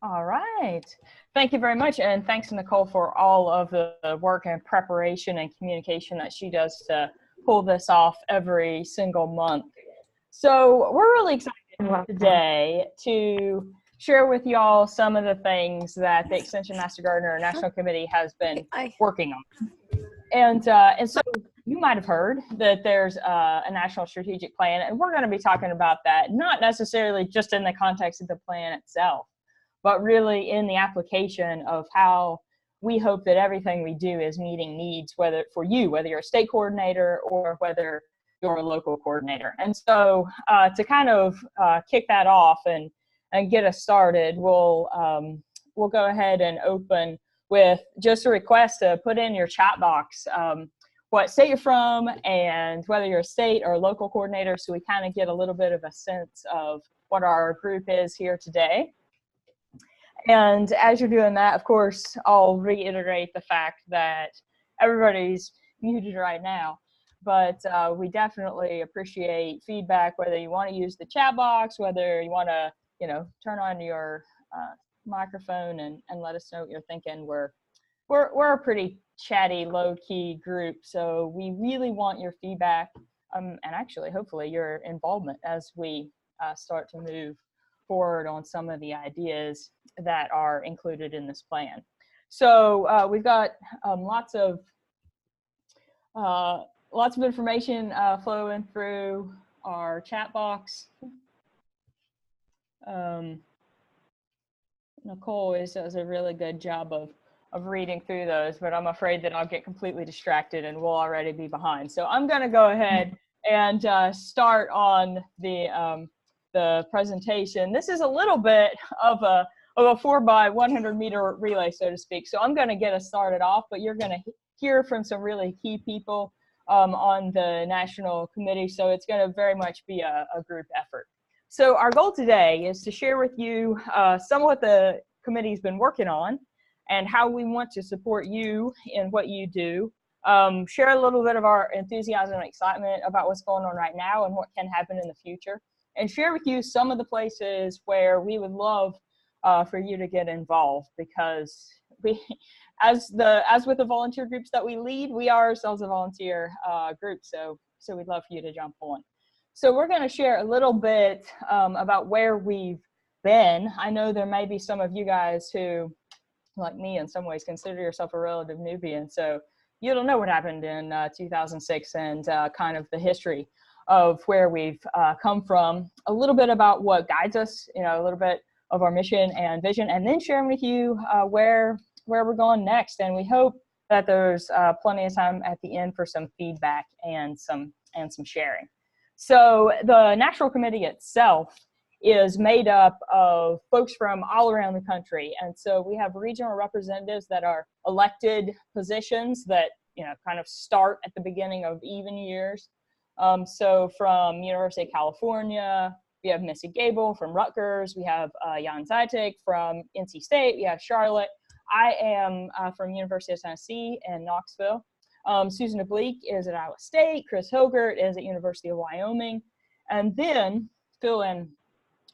All right. Thank you very much. And thanks, Nicole, for all of the work and preparation and communication that she does to pull this off every single month. So we're really excited You're welcome. today to share with y'all some of the things that the Extension Master Gardener National Committee has been working on. And so you might have heard that there's a national strategic plan, and we're going to be talking about that, not necessarily just in the context of the plan itself, but really in the application of how we hope that everything we do is meeting needs, whether for you, whether you're a state coordinator or whether you're a local coordinator. And so to kind of kick that off and get us started, we'll go ahead and open with just a request to put in your chat box what state you're from and whether you're a state or a local coordinator, so we kind of get a little bit of a sense of what our group is here today. And as you're doing that, of course, I'll reiterate the fact that everybody's muted right now, but we definitely appreciate feedback, whether you want to use the chat box, whether you want to, turn on your microphone and let us know what you're thinking. We're a pretty chatty, low-key group, so we really want your feedback and actually, hopefully, your involvement as we start to move forward on some of the ideas that are included in this plan. So we've got lots of information flowing through our chat box. Nicole does a really good job of reading through those, but I'm afraid that I'll get completely distracted and we'll already be behind. So I'm going to go ahead and start on the presentation. This is a little bit of a 4x100-meter relay, so to speak. So I'm going to get us started off, but you're going to hear from some really key people on the national committee. So it's going to very much be a group effort. So our goal today is to share with you some of what the committee's been working on and how we want to support you in what you do. Share a little bit of our enthusiasm and excitement about what's going on right now and what can happen in the future, and share with you some of the places where we would love for you to get involved, because we, as with the volunteer groups that we lead, we are ourselves a volunteer group, so we'd love for you to jump on. So we're going to share a little bit about where we've been. I know there may be some of you guys who, like me in some ways, consider yourself a relative newbie, and so you don't know what happened in 2006 and kind of the history of where we've come from, a little bit about what guides us, a little bit of our mission and vision, and then sharing with you where we're going next. And we hope that there's plenty of time at the end for some feedback and some sharing. So the National Committee itself is made up of folks from all around the country. And so we have regional representatives that are elected positions that, kind of start at the beginning of even years. So from University of California, we have Missy Gable from Rutgers. We have Jan Zajtek from NC State. We have Charlotte. I am from University of Tennessee in Knoxville. Susan Oblique is at Iowa State. Chris Hogert is at University of Wyoming. And then fill in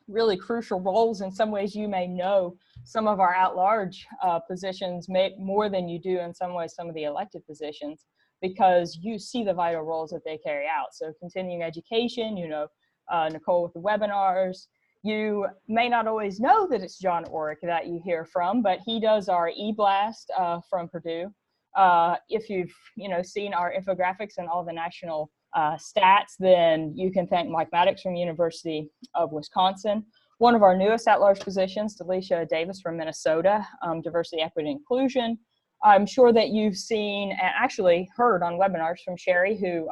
really crucial roles. In some ways, you may know some of our at-large positions more than you do in some ways some of the elected positions, because you see the vital roles that they carry out. So continuing education, Nicole with the webinars. You may not always know that it's John Orrick that you hear from, but he does our e-blast from Purdue. If you've seen our infographics and all the national stats, then you can thank Mike Maddox from University of Wisconsin. One of our newest at-large positions, Delisha Davis from Minnesota, diversity, equity, and inclusion. I'm sure that you've seen and actually heard on webinars from Sherry, who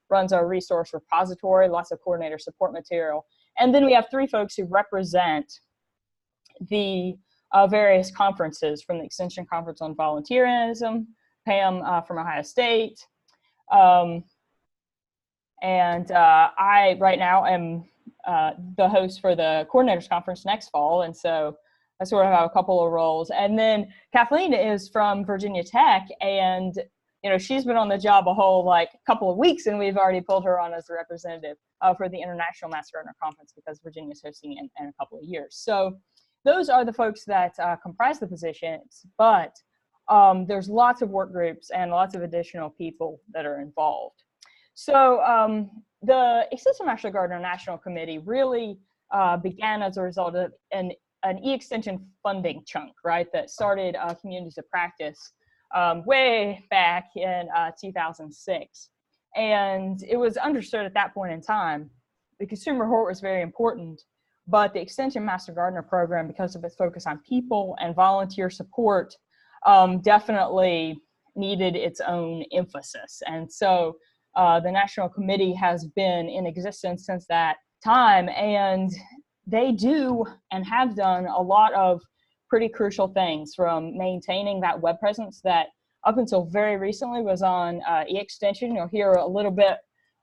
runs our resource repository, lots of coordinator support material. And then we have three folks who represent the various conferences, from the Extension Conference on Volunteerism, Pam from Ohio State, and I right now am the host for the Coordinators Conference next fall, and so I sort of have a couple of roles. And then Kathleen is from Virginia Tech, and she's been on the job a whole couple of weeks, and we've already pulled her on as a representative for the International Master Gardener Conference, because Virginia's hosting in a couple of years. So those are the folks that comprise the positions, but there's lots of work groups and lots of additional people that are involved. So the Extension Master Gardener National Committee really began as a result of an e-extension funding chunk, right, that started Communities of Practice way back in 2006. And it was understood at that point in time the consumer report was very important, but the Extension Master Gardener program, because of its focus on people and volunteer support, definitely needed its own emphasis. And so the National Committee has been in existence since that time, and they do and have done a lot of pretty crucial things, from maintaining that web presence that up until very recently was on e-extension. You'll hear a little bit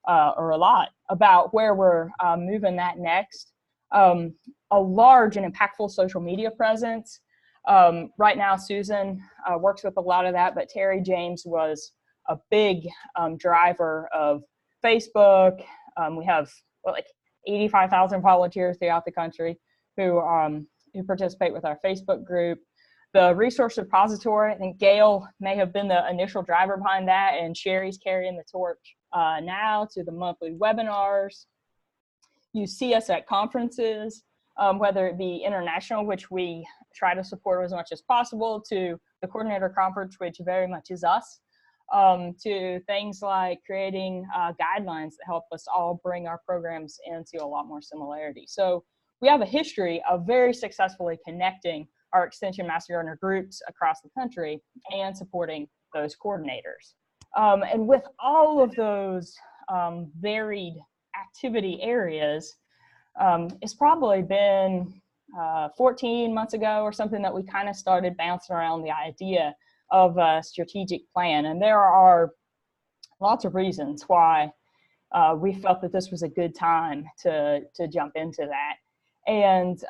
or a lot about where we're moving that next. A large and impactful social media presence. Right now, Susan works with a lot of that, but Terry James was a big driver of Facebook. We have like 85,000 volunteers throughout the country who participate with our Facebook group. The resource repository, I think Gail may have been the initial driver behind that, and Sherry's carrying the torch now to the monthly webinars. You see us at conferences, whether it be international, which we try to support as much as possible, to the coordinator conference, which very much is us, to things like creating guidelines that help us all bring our programs into a lot more similarity. So we have a history of very successfully connecting our Extension Master Gardener groups across the country and supporting those coordinators. And with all of those varied activity areas, it's probably been 14 months ago or something that we kind of started bouncing around the idea of a strategic plan. And there are lots of reasons why we felt that this was a good time to jump into that. And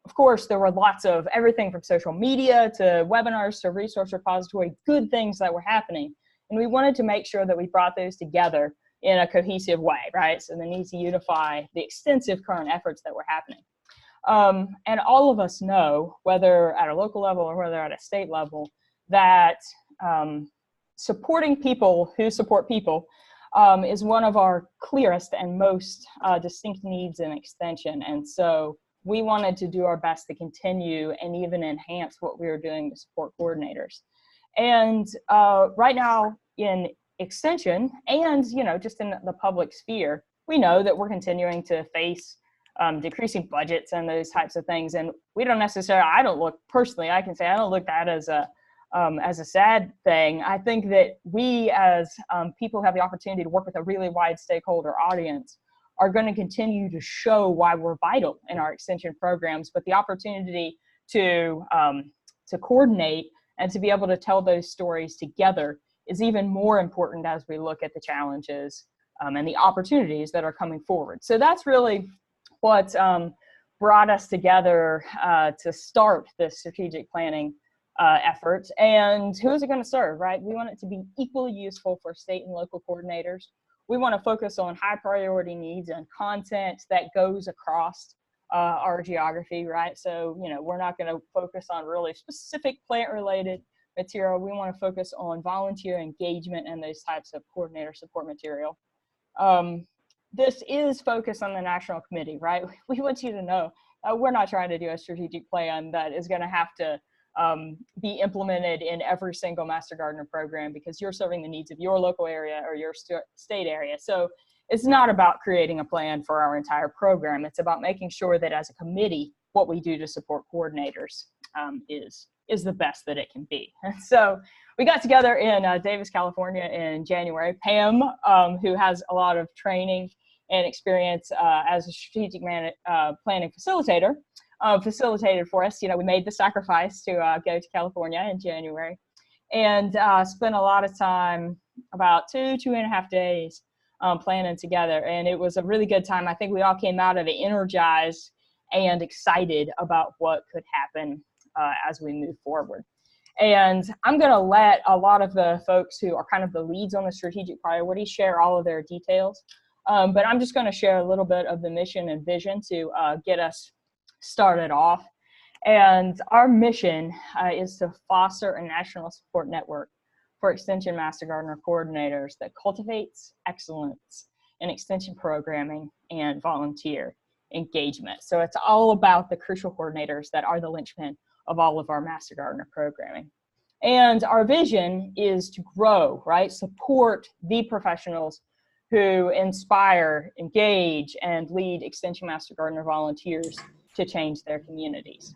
of course, there were lots of everything from social media to webinars to resource repository, good things that were happening. And we wanted to make sure that we brought those together in a cohesive way, right? So the need to unify the extensive current efforts that were happening. And all of us know, whether at a local level or whether at a state level, that supporting people who support people is one of our clearest and most distinct needs in extension. And so we wanted to do our best to continue and even enhance what we were doing to support coordinators. And right now in extension and, just in the public sphere, we know that we're continuing to face decreasing budgets and those types of things. And we don't necessarily, I don't look that as a sad thing. I think that we as people who have the opportunity to work with a really wide stakeholder audience are going to continue to show why we're vital in our extension programs, but the opportunity to coordinate and to be able to tell those stories together is even more important as we look at the challenges and the opportunities that are coming forward. So that's really what brought us together to start this strategic planning effort. And who is it going to serve, right? We want it to be equally useful for state and local coordinators. We want to focus on high priority needs and content that goes across our geography, right? So, we're not going to focus on really specific plant related material. We want to focus on volunteer engagement and those types of coordinator support material. This is focused on the National Committee, right? We want you to know we're not trying to do a strategic plan that is going to have to be implemented in every single Master Gardener program, because you're serving the needs of your local area or your state area. So it's not about creating a plan for our entire program. It's about making sure that as a committee, what we do to support coordinators is the best that it can be. So we got together in Davis, California in January. Pam, who has a lot of training and experience as a strategic planning facilitator, facilitated for us. We made the sacrifice to go to California in January and spent a lot of time, about 2.5 days planning together. And it was a really good time. I think we all came out of it energized and excited about what could happen as we move forward. And I'm going to let a lot of the folks who are kind of the leads on the strategic priorities share all of their details. But I'm just going to share a little bit of the mission and vision to get us started off. And our mission is to foster a national support network for Extension Master Gardener coordinators that cultivates excellence in extension programming and volunteer engagement. So it's all about the crucial coordinators that are the linchpin of all of our Master Gardener programming. And our vision is to grow, right? Support the professionals who inspire, engage, and lead Extension Master Gardener volunteers to change their communities.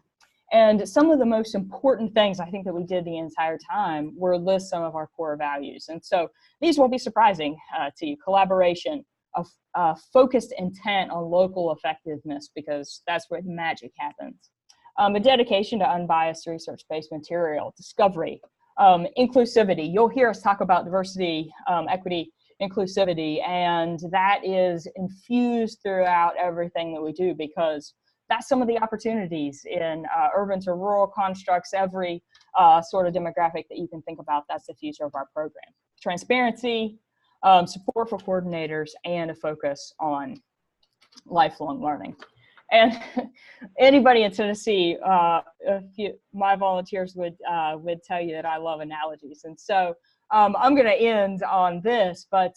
And some of the most important things I think that we did the entire time were list some of our core values. And so these won't be surprising to you. Collaboration, a focused intent on local effectiveness, because that's where the magic happens. A dedication to unbiased research-based material, discovery, inclusivity. You'll hear us talk about diversity, equity, inclusivity, and that is infused throughout everything that we do, because that's some of the opportunities in urban to rural constructs, every sort of demographic that you can think about. That's the future of our program. Transparency, support for coordinators, and a focus on lifelong learning. And anybody in Tennessee, my volunteers would tell you that I love analogies. And so I'm going to end on this, but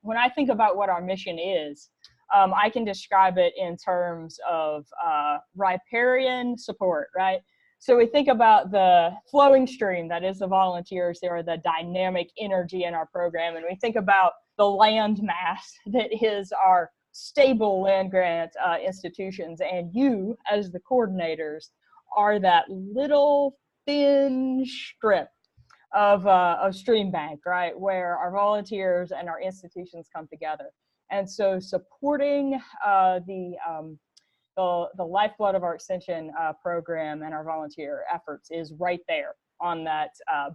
when I think about what our mission is, I can describe it in terms of riparian support, right? So we think about the flowing stream that is the volunteers. They are the dynamic energy in our program. And we think about the land mass that is our stable land grant institutions. And you, as the coordinators, are that little thin strip of stream bank, right, where our volunteers and our institutions come together. And so supporting the lifeblood of our extension program and our volunteer efforts is right there on that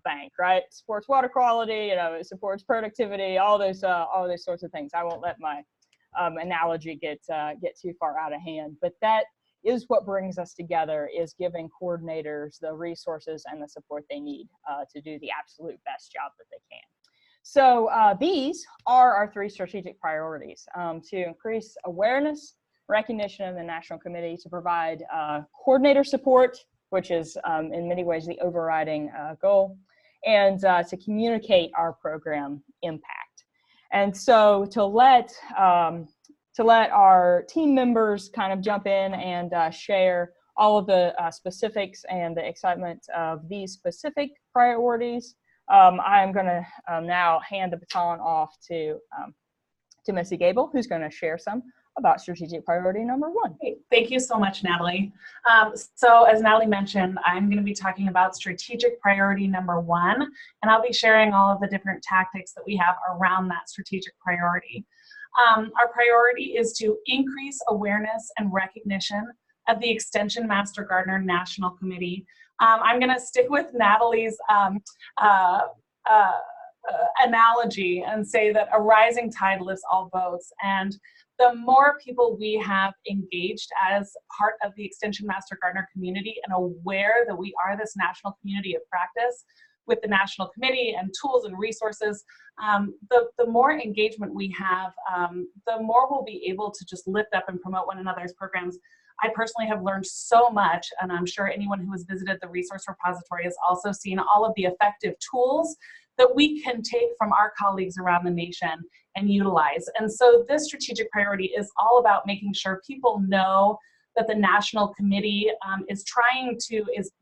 bank, right? Supports water quality, you know, it supports productivity, all those sorts of things. I won't let my analogy get too far out of hand, but that is what brings us together, is giving coordinators the resources and the support they need to do the absolute best job that they can. So these are our 3 strategic priorities: to increase awareness, recognition of the National Committee, to provide coordinator support, which is in many ways the overriding goal, and to communicate our program impact. And so to let our team members kind of jump in and share all of the specifics and the excitement of these specific priorities, I'm going to now hand the baton off to Missy Gable, who's going to share some about strategic priority number 1. Thank you so much, Natalie. So as Natalie mentioned, I'm going to be talking about strategic priority number 1, and I'll be sharing all of the different tactics that we have around that strategic priority. Our priority is to increase awareness and recognition of the Extension Master Gardener National Committee. I'm going to stick with Natalie's analogy and say that a rising tide lifts all boats. And the more people we have engaged as part of the Extension Master Gardener community and aware that we are this national community of practice with the National Committee and tools and resources, the more engagement we have, the more we'll be able to just lift up and promote one another's programs. I personally have learned so much, and I'm sure anyone who has visited the resource repository has also seen all of the effective tools that we can take from our colleagues around the nation and utilize. And so this strategic priority is all about making sure people know that the National Committee is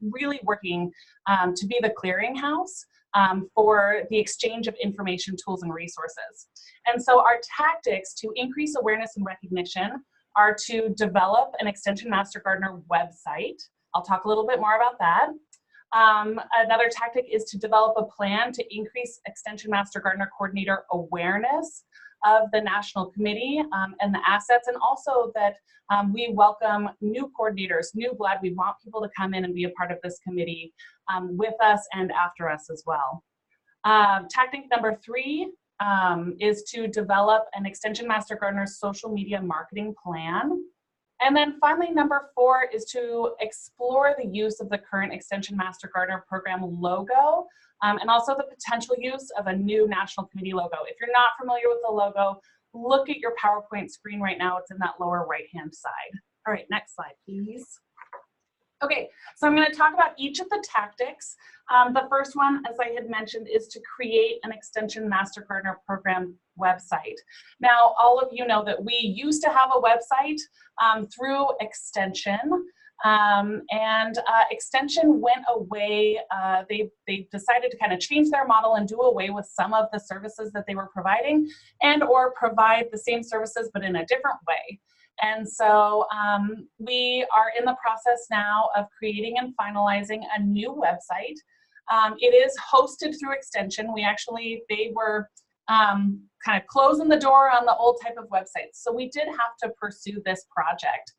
really working to be the clearinghouse for the exchange of information, tools, and resources. And so our tactics to increase awareness and recognition are to develop an Extension Master Gardener website. I'll talk a little bit more about that. Another tactic is to develop a plan to increase Extension Master Gardener coordinator awareness of the National Committee and the assets, and also that we welcome new coordinators, new blood. We want people to come in and be a part of this committee with us and after us as well. Tactic number 3 is to develop an Extension Master Gardener social media marketing plan. And then finally, number 4 is to explore the use of the current Extension Master Gardener program logo and also the potential use of a new National Committee logo. If you're not familiar with the logo, look at your PowerPoint screen right now. It's in that lower right-hand side. All right, next slide, please. Okay, so I'm going to talk about each of the tactics. The first one, as I had mentioned, is to create an Extension Master Gardener Program website. Now, all of you know that we used to have a website through Extension, and Extension went away. They decided to kind of change their model and do away with some of the services that they were providing, and or provide the same services but in a different way. And so we are in the process now of creating and finalizing a new website. It is hosted through Extension. They were kind of closing the door on the old type of websites. So we did have to pursue this project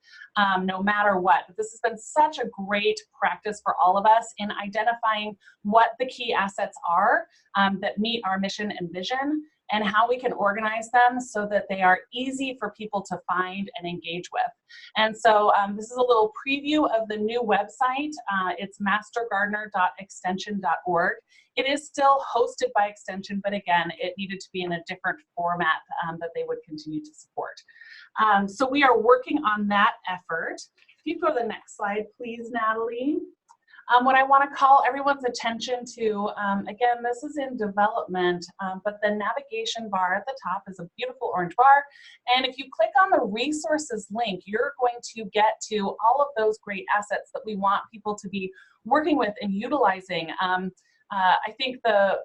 no matter what. But this has been such a great practice for all of us in identifying what the key assets are that meet our mission and vision, and how we can organize them so that they are easy for people to find and engage with. And so this is a little preview of the new website. It's mastergardener.extension.org. It is still hosted by Extension, but again, it needed to be in a different format that they would continue to support. So we are working on that effort. If you go to the next slide, please, Natalie. What I want to call everyone's attention to, again, this is in development, but the navigation bar at the top is a beautiful orange bar. And if you click on the resources link, you're going to get to all of those great assets that we want people to be working with and utilizing. I think the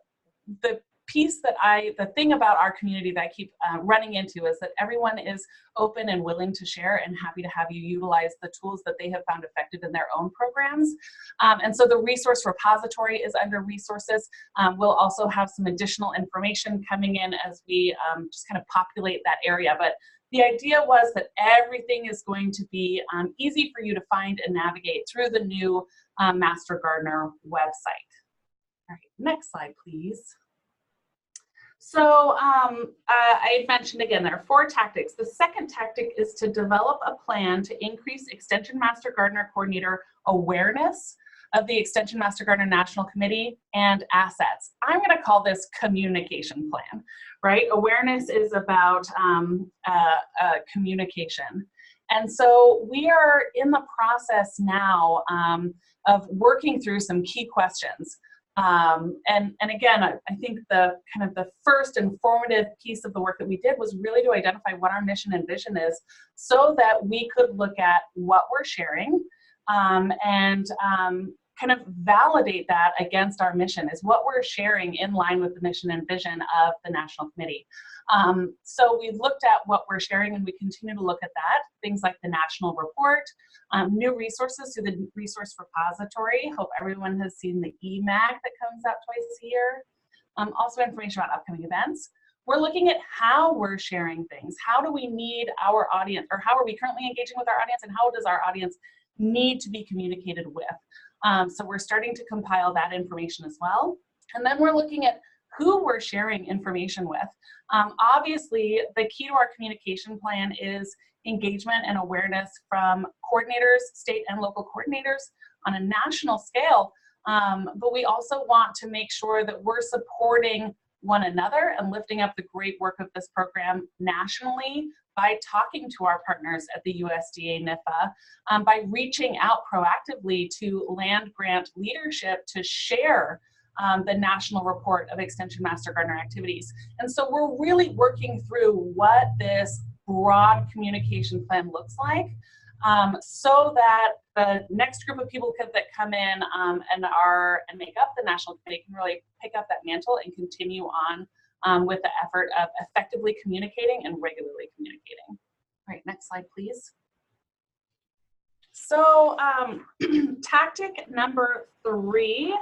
thing about our community that I keep running into is that everyone is open and willing to share and happy to have you utilize the tools that they have found effective in their own programs. And so the resource repository is under resources. We'll also have some additional information coming in as we just kind of populate that area. But the idea was that everything is going to be easy for you to find and navigate through the new Master Gardener website. All right, next slide, please. So I mentioned again, there are 4 tactics. The second tactic is to develop a plan to increase Extension Master Gardener Coordinator awareness of the Extension Master Gardener National Committee and assets. I'm going to call this communication plan, right? Awareness is about communication. And so we are in the process now of working through some key questions. And again, I think the first informative piece of the work that we did was really to identify what our mission and vision is so that we could look at what we're sharing and kind of validate that against our mission. Is what we're sharing in line with the mission and vision of the National Committee? So we looked at what we're sharing, and we continue to look at that. Things like the national report, new resources through the resource repository. Hope everyone has seen the EMAG that comes out twice a year. Also information about upcoming events. We're looking at how we're sharing things. How do we need our audience, or how are we currently engaging with our audience, and how does our audience need to be communicated with? So we're starting to compile that information as well. And then we're looking at who we're sharing information with. Obviously, the key to our communication plan is engagement and awareness from coordinators, state and local coordinators on a national scale. But we also want to make sure that we're supporting one another and lifting up the great work of this program nationally by talking to our partners at the USDA NIFA, by reaching out proactively to land grant leadership to share the national report of Extension Master Gardener activities. And so we're really working through what this broad communication plan looks like, so that the next group of people that come in and make up the National Committee can really pick up that mantle and continue on with the effort of effectively communicating and regularly communicating. All right, next slide, please. So tactic number 3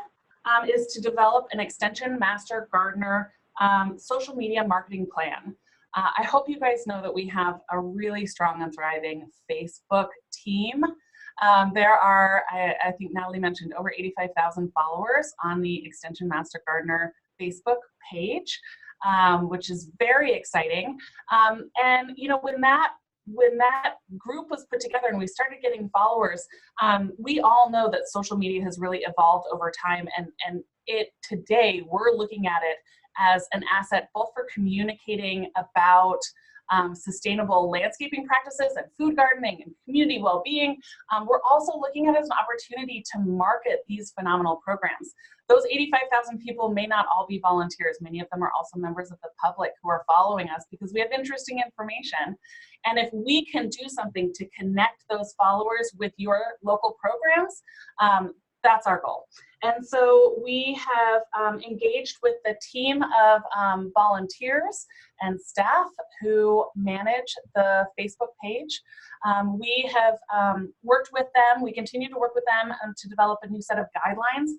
is to develop an Extension Master Gardener social media marketing plan. I hope you guys know that we have a really strong and thriving Facebook team. There are, I think Natalie mentioned, over 85,000 followers on the Extension Master Gardener Facebook page, which is very exciting. And you know, when that group was put together and we started getting followers, we all know that social media has really evolved over time, and today we're looking at it as an asset both for communicating about sustainable landscaping practices and food gardening and community well-being. We're also looking at it as an opportunity to market these phenomenal programs. Those 85,000 people may not all be volunteers. Many of them are also members of the public who are following us because we have interesting information. And if we can do something to connect those followers with your local programs, that's our goal. And so we have engaged with the team of volunteers and staff who manage the Facebook page. We have worked with them, we continue to work with them to develop a new set of guidelines.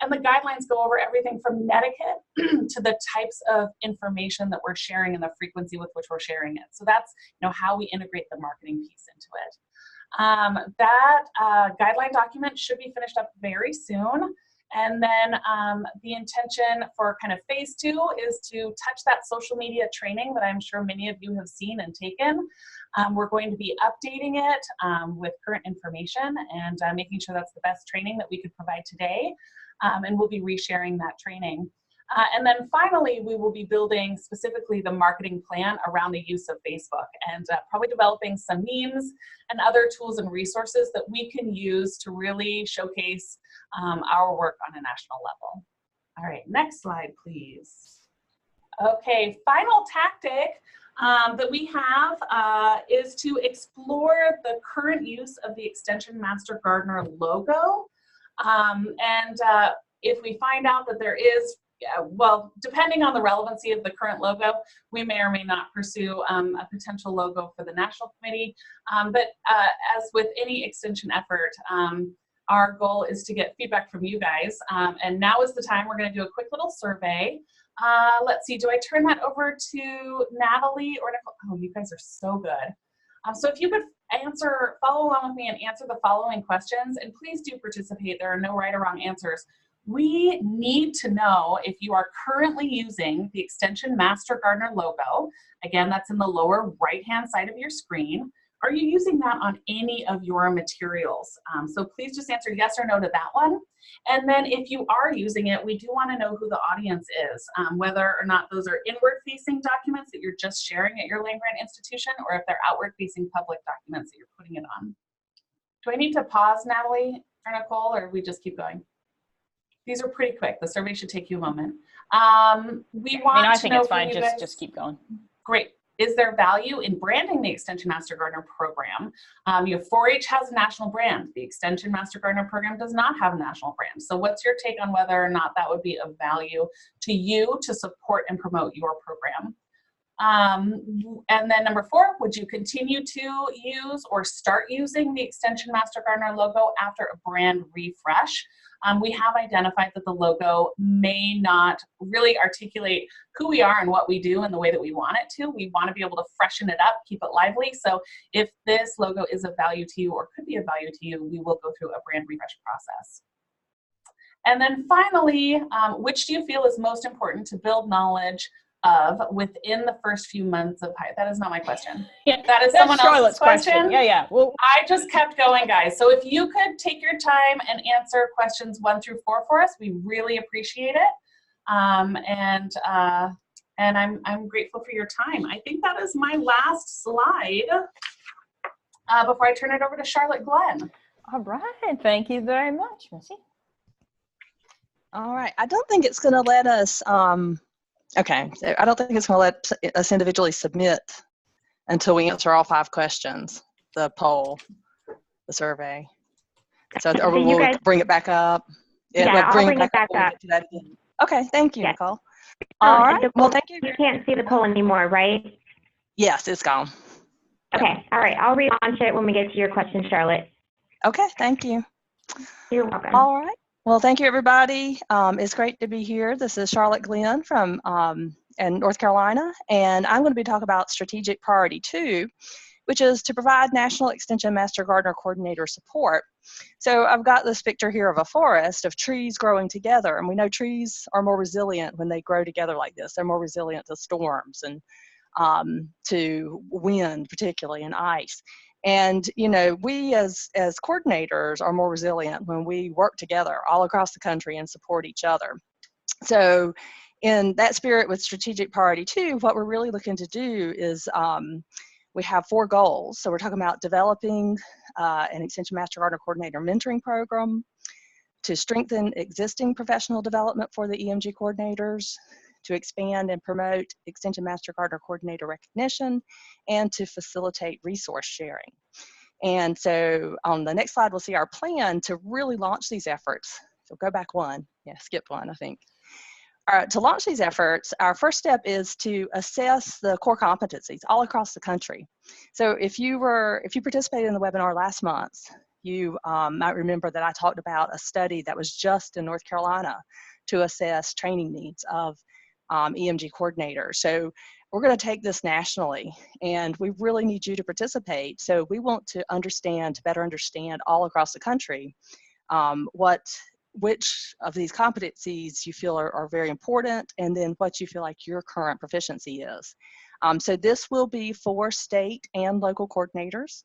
And the guidelines go over everything from netiquette to the types of information that we're sharing and the frequency with which we're sharing it. So that's how we integrate the marketing piece into it. That guideline document should be finished up very soon. And then the intention for kind of phase 2 is to touch that social media training that I'm sure many of you have seen and taken. We're going to be updating it with current information and making sure that's the best training that we could provide today. And we'll be resharing that training. And then finally, we will be building specifically the marketing plan around the use of Facebook and probably developing some memes and other tools and resources that we can use to really showcase our work on a national level. All right, next slide, please. Okay, final tactic that we have is to explore the current use of the Extension Master Gardener logo. If we find out that there is, well, depending on the relevancy of the current logo, we may or may not pursue a potential logo for the National Committee. But as with any extension effort, our goal is to get feedback from you guys. And now is the time we're going to do a quick little survey. Let's see, do I turn that over to Natalie or Nicole? Oh, you guys are so good. So if you could follow along with me and answer the following questions, and please do participate. There are no right or wrong answers. We need to know if you are currently using the Extension Master Gardener logo. Again, that's in the lower right-hand side of your screen. Are you using that on any of your materials? So please just answer yes or no to that one. And then if you are using it, we do want to know who the audience is, whether or not those are inward-facing documents that you're just sharing at your land-grant institution, or if they're outward-facing public documents that you're putting it on. Do I need to pause, Natalie or Nicole, or we just keep going? These are pretty quick. The survey should take you a moment. I think it's fine. Just keep going. Great. Is there value in branding the Extension Master Gardener program? 4-H has a national brand. The Extension Master Gardener program does not have a national brand. So what's your take on whether or not that would be of value to you to support and promote your program? And then number 4, would you continue to use or start using the Extension Master Gardener logo after a brand refresh? We have identified that the logo may not really articulate who we are and what we do in the way that we want it to. We want to be able to freshen it up, keep it lively. So if this logo is of value to you or could be of value to you, we will go through a brand refresh process. And then finally, which do you feel is most important to build knowledge of within the first few months of hire? That is not my question. Yeah, that is someone else's question. Yeah. Well, I just kept going, guys. So if you could take your time and answer questions 1 through 4 for us, we really appreciate it. And I'm grateful for your time. I think that is my last slide before I turn it over to Charlotte Glenn. All right. Thank you very much, Missy. All right. I don't think it's going to let us okay, so I don't think it's going to let us individually submit until we answer all 5 questions, the poll, the survey. So or we will bring it back up. I'll bring it back up. Okay, thank you, yes. Nicole. All right, well, thank you. You can't see the poll anymore, right? Yes, it's gone. Okay, all right. I'll relaunch it when we get to your question, Charlotte. Okay, thank you. You're welcome. All right. Well, thank you, everybody. It's great to be here. This is Charlotte Glenn from in North Carolina, and I'm going to be talking about strategic priority 2, which is to provide National Extension Master Gardener Coordinator support. So I've got this picture here of a forest of trees growing together, and we know trees are more resilient when they grow together like this. They're more resilient to storms and to wind, particularly, and ice. And, we as coordinators are more resilient when we work together all across the country and support each other. So in that spirit with strategic priority 2, what we're really looking to do is we have 4 goals. So we're talking about developing an Extension Master Gardener Coordinator mentoring program, to strengthen existing professional development for the EMG coordinators, to expand and promote Extension Master Gardener Coordinator recognition, and to facilitate resource sharing. And so on the next slide, we'll see our plan to really launch these efforts. So go back one, yeah, skip one, I think. To launch these efforts, our first step is to assess the core competencies all across the country. So if you participated in the webinar last month, you might remember that I talked about a study that was just in North Carolina to assess training needs of EMG coordinators. So we're going to take this nationally, and we really need you to participate. So we want to better understand all across the country which of these competencies you feel are very important, and then what you feel like your current proficiency is. So this will be for state and local coordinators.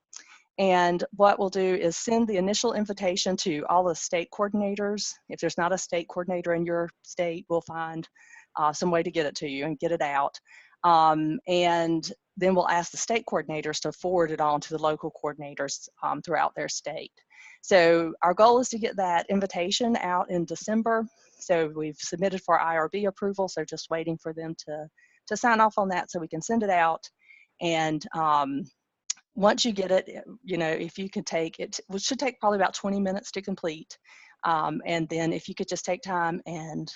And what we'll do is send the initial invitation to all the state coordinators. If there's not a state coordinator in your state, we'll find some way to get it to you and get it out. And then we'll ask the state coordinators to forward it on to the local coordinators throughout their state. So our goal is to get that invitation out in December. So we've submitted for IRB approval, so just waiting for them to sign off on that so we can send it out. And once you get it, if you could take it, which should take probably about 20 minutes to complete. And then if you could just take time and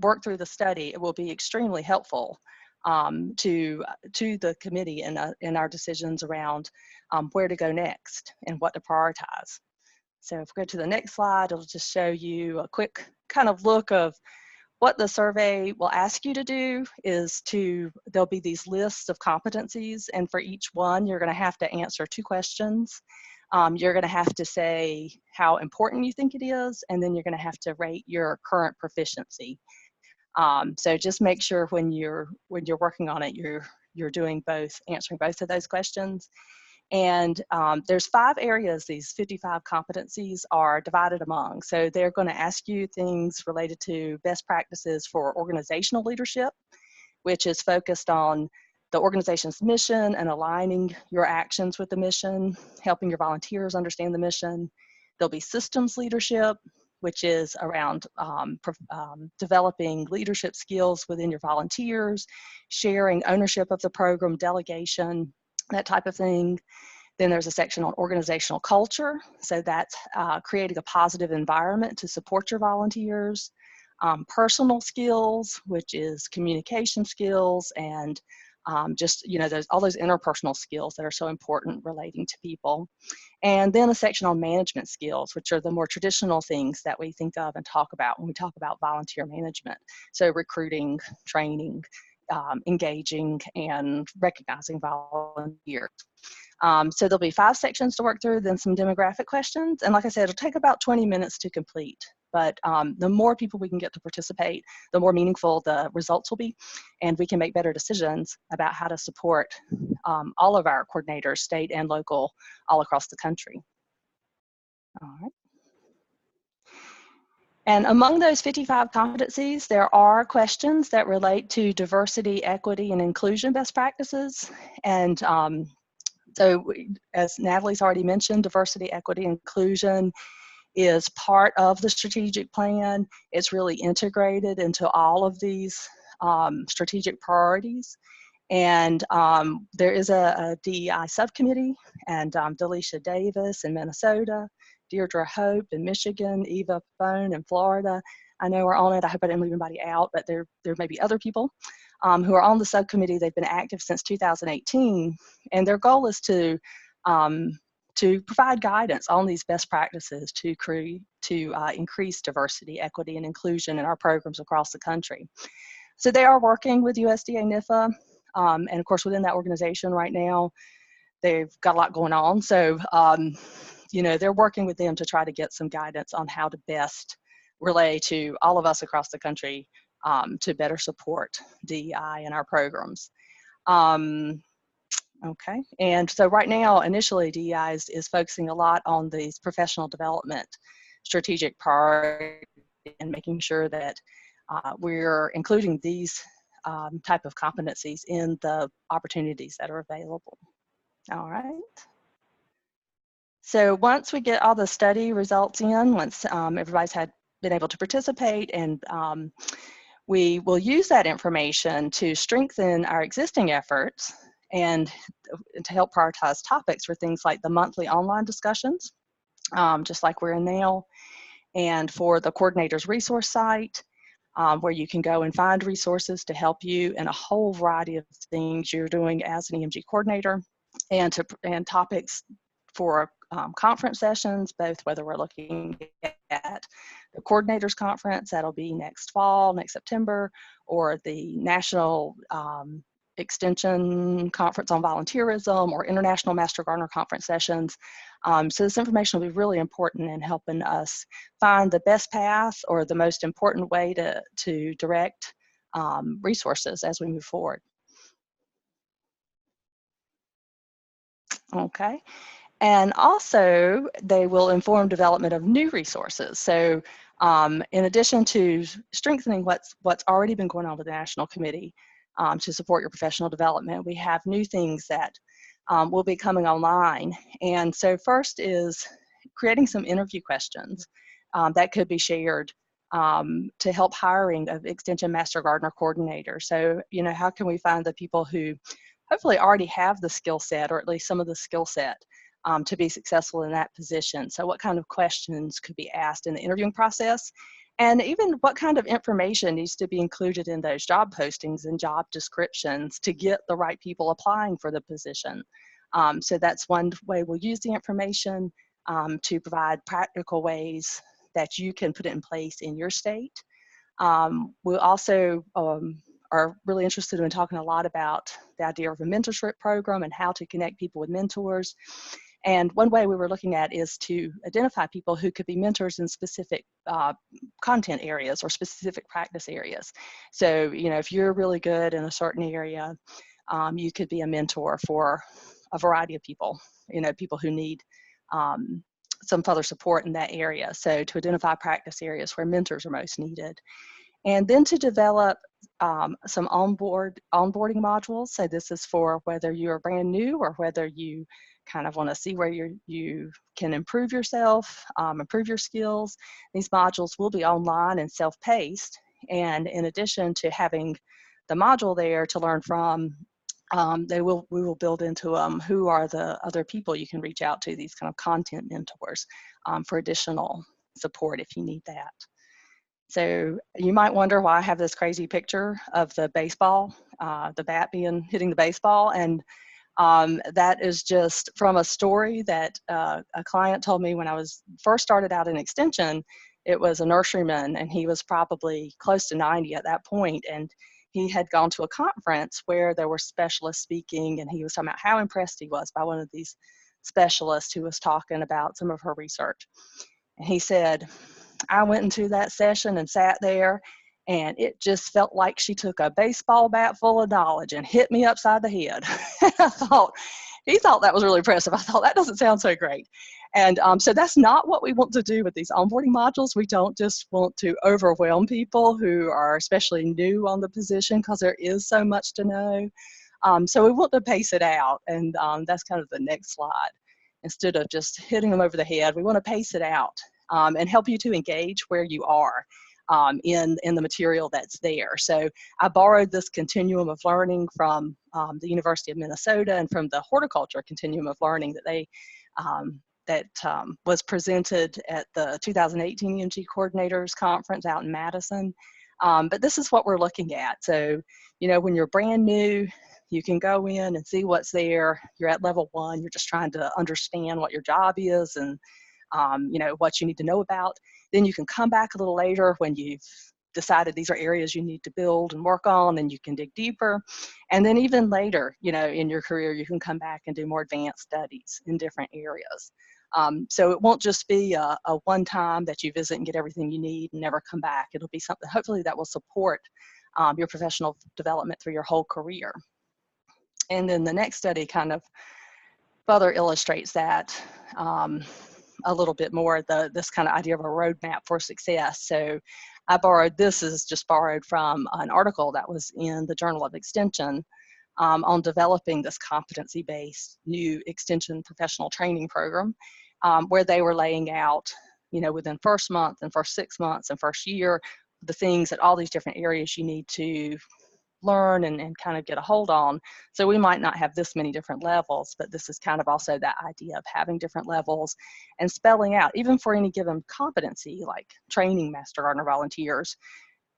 work through the study, it will be extremely helpful to the committee in our decisions around where to go next and what to prioritize. So if we go to the next slide, it'll just show you a quick kind of look of what the survey will ask you to do. There'll be these lists of competencies, and for each one, you're going to have to answer 2 questions. You're going to have to say how important you think it is, and then you're going to have to rate your current proficiency. So just make sure when you're working on it, you're doing both, answering both of those questions. And there's 5 areas these 55 competencies are divided among. So they're going to ask you things related to best practices for organizational leadership, which is focused on the organization's mission and aligning your actions with the mission, helping your volunteers understand the mission. There'll be systems leadership, which is around developing leadership skills within your volunteers, sharing ownership of the program, delegation, that type of thing. Then there's a section on organizational culture. So that's creating a positive environment to support your volunteers. Personal skills, which is communication skills and there's all those interpersonal skills that are so important relating to people. And then a section on management skills, which are the more traditional things that we think of and talk about when we talk about volunteer management. So recruiting, training, engaging, and recognizing volunteers. So there'll be 5 sections to work through, then some demographic questions. And like I said, it'll take about 20 minutes to complete. But the more people we can get to participate, the more meaningful the results will be. And we can make better decisions about how to support all of our coordinators, state and local, all across the country. All right. And among those 55 competencies, there are questions that relate to diversity, equity, and inclusion best practices. And so as Natalie's already mentioned, diversity, equity, inclusion is part of the strategic plan. It's really integrated into all of these strategic priorities. And there is a DEI subcommittee, and Delisha Davis in Minnesota, Deirdre Hope in Michigan, Eva Bone in Florida. I know are on it. I hope I didn't leave anybody out, but there may be other people who are on the subcommittee. They've been active since 2018, and their goal is to provide guidance on these best practices to increase diversity, equity, and inclusion in our programs across the country. So they are working with USDA NIFA, and of course within that organization right now, they've got a lot going on. So, they're working with them to try to get some guidance on how to best relay to all of us across the country to better support DEI in our programs. Okay, and so right now, initially, DEI is focusing a lot on these professional development strategic priorities and making sure that we're including these type of competencies in the opportunities that are available. All right. So once we get all the study results in, once everybody's been able to participate, and we will use that information to strengthen our existing efforts and to help prioritize topics for things like the monthly online discussions, just like we're in now, and for the coordinator's resource site, where you can go and find resources to help you in a whole variety of things you're doing as an EMG coordinator, and topics for conference sessions, both whether we're looking at the coordinators conference, that'll be next fall, next September, or the National Extension Conference on Volunteerism, or International Master Gardener Conference sessions. So this information will be really important in helping us find the best path or the most important way to direct resources as we move forward. Okay. And also, they will inform development of new resources. So in addition to strengthening what's already been going on with the National Committee to support your professional development, we have new things that will be coming online. And so first is creating some interview questions that could be shared to help hiring of Extension Master Gardener coordinators. So, you know, how can we find the people who hopefully already have the skill set, or at least some of the skill set, to be successful in that position? So what kind of questions could be asked in the interviewing process? And even what kind of information needs to be included in those job postings and job descriptions to get the right people applying for the position? So that's one way we'll use the information to provide practical ways that you can put it in place in your state. We'll also are really interested in talking a lot about the idea of a mentorship program and how to connect people with mentors. And one way we were looking at is to identify people who could be mentors in specific content areas or specific practice areas. So, you know, if you're really good in a certain area, you could be a mentor for a variety of people, you know, people who need some further support in that area. So to identify practice areas where mentors are most needed. And then to develop some onboarding modules. So this is for whether you're brand new or whether you kind of want to see where you can improve yourself, improve your skills. These modules will be online and self-paced. And in addition to having the module there to learn from, we will build into them who are the other people you can reach out to, these kind of content mentors, for additional support if you need that. So you might wonder why I have this crazy picture of the baseball, the bat hitting the baseball, and that is just from a story that a client told me when I was first started out in Extension. It was a nurseryman, and he was probably close to 90 at that point, and he had gone to a conference where there were specialists speaking, and he was talking about how impressed he was by one of these specialists who was talking about some of her research. And he said, I went into that session and sat there, and it just felt like she took a baseball bat full of knowledge and hit me upside the head. He thought that was really impressive. I thought, that doesn't sound so great. And so that's not what we want to do with these onboarding modules. We don't just want to overwhelm people who are especially new on the position, because there is so much to know. So we want to pace it out, and that's kind of the next slide. Instead of just hitting them over the head, we want to pace it out and help you to engage where you are in the material that's there. So I borrowed this continuum of learning from the University of Minnesota and from the horticulture continuum of learning that they was presented at the 2018 EMG Coordinators Conference out in Madison. But this is what we're looking at. So, you know, when you're brand new, you can go in and see what's there. You're at level 1. You're just trying to understand what your job is and, you know, what you need to know about. Then you can come back a little later when you've decided these are areas you need to build and work on, and you can dig deeper. And then even later, you know, in your career, you can come back and do more advanced studies in different areas. So it won't just be a one time that you visit and get everything you need and never come back. It'll be something hopefully that will support your professional development through your whole career. And then the next study kind of further illustrates that a little bit more, this kind of idea of a roadmap for success. So This is just borrowed from an article that was in the Journal of Extension on developing this competency-based new extension professional training program, where they were laying out, within first month and first 6 months and first year, the things that all these different areas you need to learn and kind of get a hold on. So we might not have this many different levels, but this is kind of also that idea of having different levels and spelling out, even for any given competency, like training Master Gardener volunteers,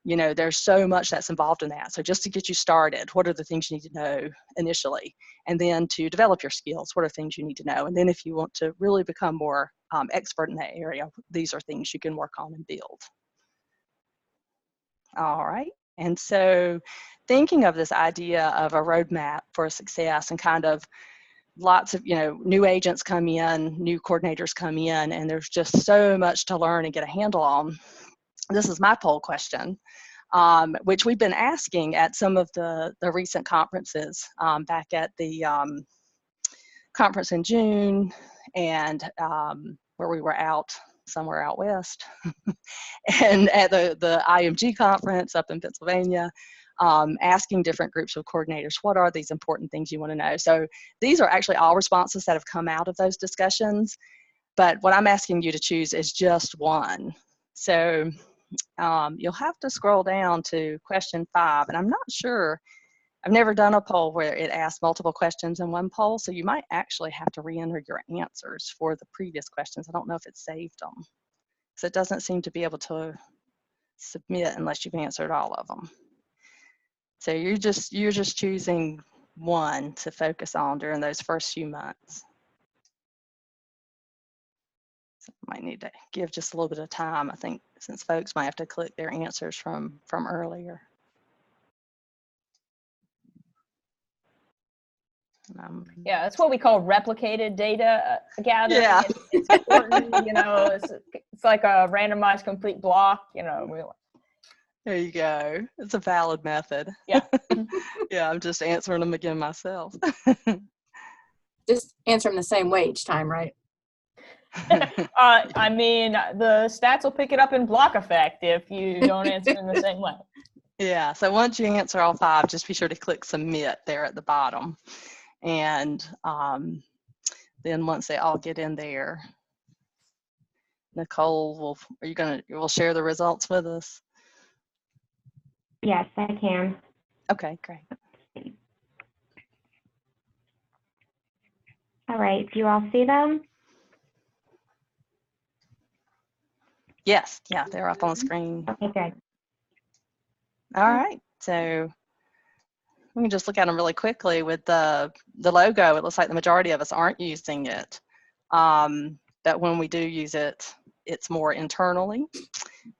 there's so much that's involved in that. So just to get you started, what are the things you need to know initially? And then to develop your skills, what are things you need to know? And then if you want to really become more expert in that area, these are things you can work on and build. All right. And so thinking of this idea of a roadmap for success, and kind of lots of, new agents come in, new coordinators come in, and there's just so much to learn and get a handle on. This is my poll question, which we've been asking at some of the recent conferences, back at the conference in June, and where we were out somewhere out west, and at the EMG conference up in Pennsylvania, asking different groups of coordinators, what are these important things you want to know? So these are actually all responses that have come out of those discussions, but what I'm asking you to choose is just one. So you'll have to scroll down to question 5, and I'm not sure, I've never done a poll where it asks multiple questions in one poll, so you might actually have to re-enter your answers for the previous questions. I don't know if it saved them, because it doesn't seem to be able to submit unless you've answered all of them. So you're just choosing one to focus on during those first few months. So I might need to give just a little bit of time, I think, since folks might have to click their answers from earlier. Yeah, that's what we call replicated data gathering. Yeah. It's important, it's like a randomized complete block, There you go. It's a valid method. Yeah. Yeah, I'm just answering them again myself. Just answer them the same way each time, right? I mean, the stats will pick it up in block effect if you don't answer in the same way. Yeah, so once you answer all 5, just be sure to click submit there at the bottom. And then once they all get in there, Nicole, will share the results with us? Yes, I can. Okay, great. All right, do you all see them? Yes, yeah, they're up on the screen. Okay, good. All right, so we can just look at them really quickly. With the logo, it looks like the majority of us aren't using it. But when we do use it, it's more internally.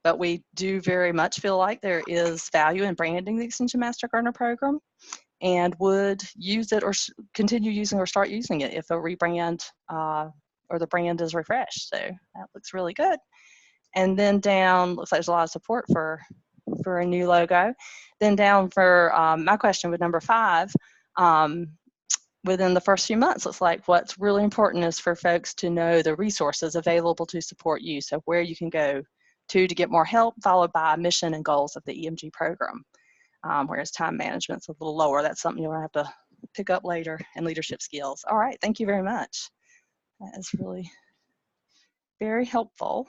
But we do very much feel like there is value in branding the Extension Master Gardener program, and would use it or continue using or start using it if a rebrand or the brand is refreshed. So that looks really good. And then down, looks like there's a lot of support for a new logo. Then down for my question with number 5, within the first few months, looks like what's really important is for folks to know the resources available to support you. So where you can go to get more help, followed by mission and goals of the EMG program. Whereas time management's a little lower. That's something you'll have to pick up later, and leadership skills. All right, thank you very much. That is really very helpful.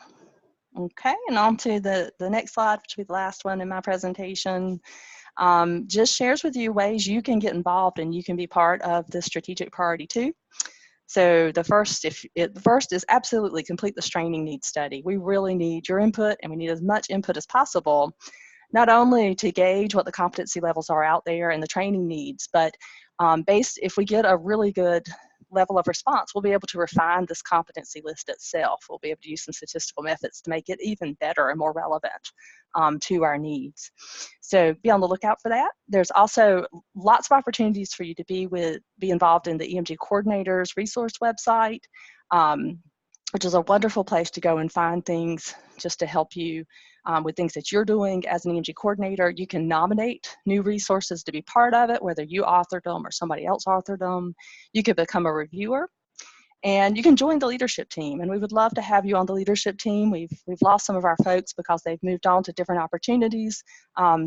Okay, and on to the next slide, which will be the last one in my presentation. Just shares with you ways you can get involved and you can be part of the strategic priority 2. So the first is absolutely complete this training needs study. We really need your input, and we need as much input as possible, not only to gauge what the competency levels are out there and the training needs, but if we get a really good level of response, we'll be able to refine this competency list itself. We'll be able to use some statistical methods to make it even better and more relevant to our needs. So be on the lookout for that. There's also lots of opportunities for you to be involved in the EMG Coordinators resource website, which is a wonderful place to go and find things just to help you with things that you're doing as an EMG coordinator. You can nominate new resources to be part of it, whether you authored them or somebody else authored them. You could become a reviewer. And you can join the leadership team, and we would love to have you on the leadership team. We've lost some of our folks because they've moved on to different opportunities.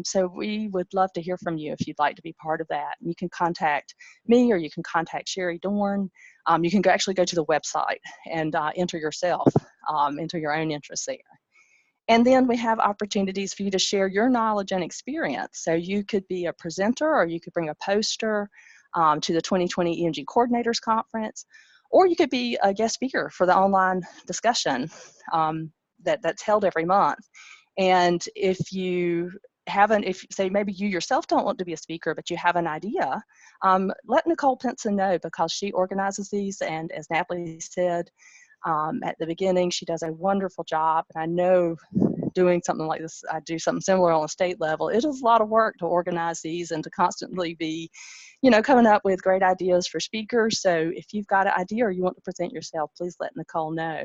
So we would love to hear from you if you'd like to be part of that. And you can contact me, or you can contact Sherry Dorn. You can actually go to the website and enter yourself, enter your own interests there. And then we have opportunities for you to share your knowledge and experience. So you could be a presenter, or you could bring a poster to the 2020 EMG Coordinators Conference, or you could be a guest speaker for the online discussion that's held every month. And if you haven't, if say maybe you yourself don't want to be a speaker, but you have an idea, let Nicole Pinson know, because she organizes these. And as Natalie said at the beginning, she does a wonderful job. And I know doing something like this, I do something similar on a state level. It is a lot of work to organize these and to constantly be, you know, coming up with great ideas for speakers. So if you've got an idea or you want to present yourself, please let Nicole know.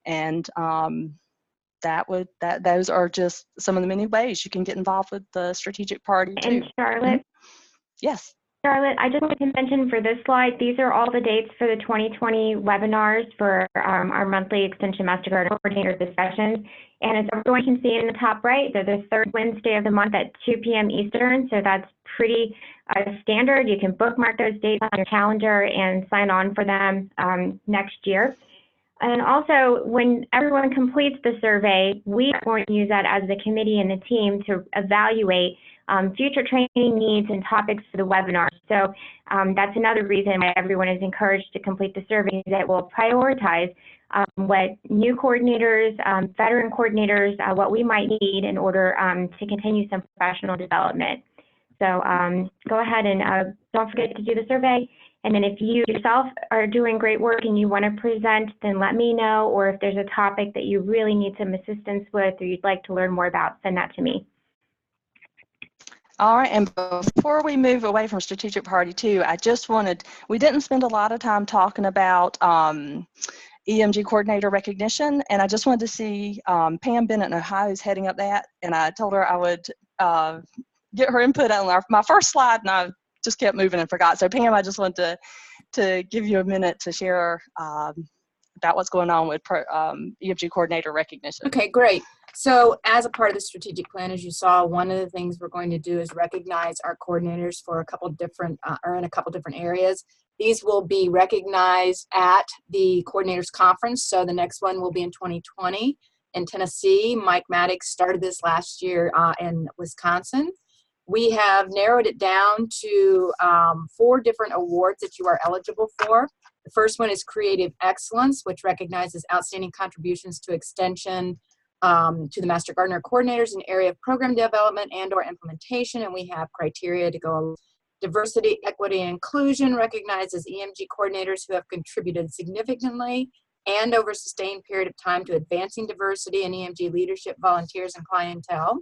And those are just some of the many ways you can get involved with the strategic party too. And Charlotte? Yes. Charlotte, I just wanted to mention for this slide, these are all the dates for the 2020 webinars for our monthly Extension Master Gardener Coordinator discussions. And as everyone can see in the top right, they're the third Wednesday of the month at 2 p.m. Eastern. So that's pretty standard. You can bookmark those dates on your calendar and sign on for them next year. And also, when everyone completes the survey, we are going to use that as the committee and the team to evaluate future training needs and topics for the webinar. So that's another reason why everyone is encouraged to complete the survey, that will prioritize what new coordinators, veteran coordinators, what we might need in order to continue some professional development. So go ahead and don't forget to do the survey. And then if you yourself are doing great work and you want to present, then let me know. Or if there's a topic that you really need some assistance with or you'd like to learn more about, send that to me. All right, and before we move away from Strategic Priority 2, I just wanted, we didn't spend a lot of time talking about EMG coordinator recognition, and I just wanted to see Pam Bennett in Ohio is heading up that, and I told her I would get her input on my first slide, and I just kept moving and forgot. So Pam, I just wanted to give you a minute to share about what's going on with EMG coordinator recognition. Okay, great. So as a part of the strategic plan, as you saw, one of the things we're going to do is recognize our coordinators for a couple different, or in a couple different areas. These will be recognized at the coordinators conference. So the next one will be in 2020 in Tennessee. Mike Maddox started this last year in Wisconsin. We have narrowed it down to 4 different awards that you are eligible for. The first one is Creative Excellence, which recognizes outstanding contributions to extension to the Master Gardener coordinators in the area of program development and or implementation, and we have criteria to go along. Diversity, Equity, and Inclusion recognizes EMG coordinators who have contributed significantly and over a sustained period of time to advancing diversity in EMG leadership, volunteers, and clientele.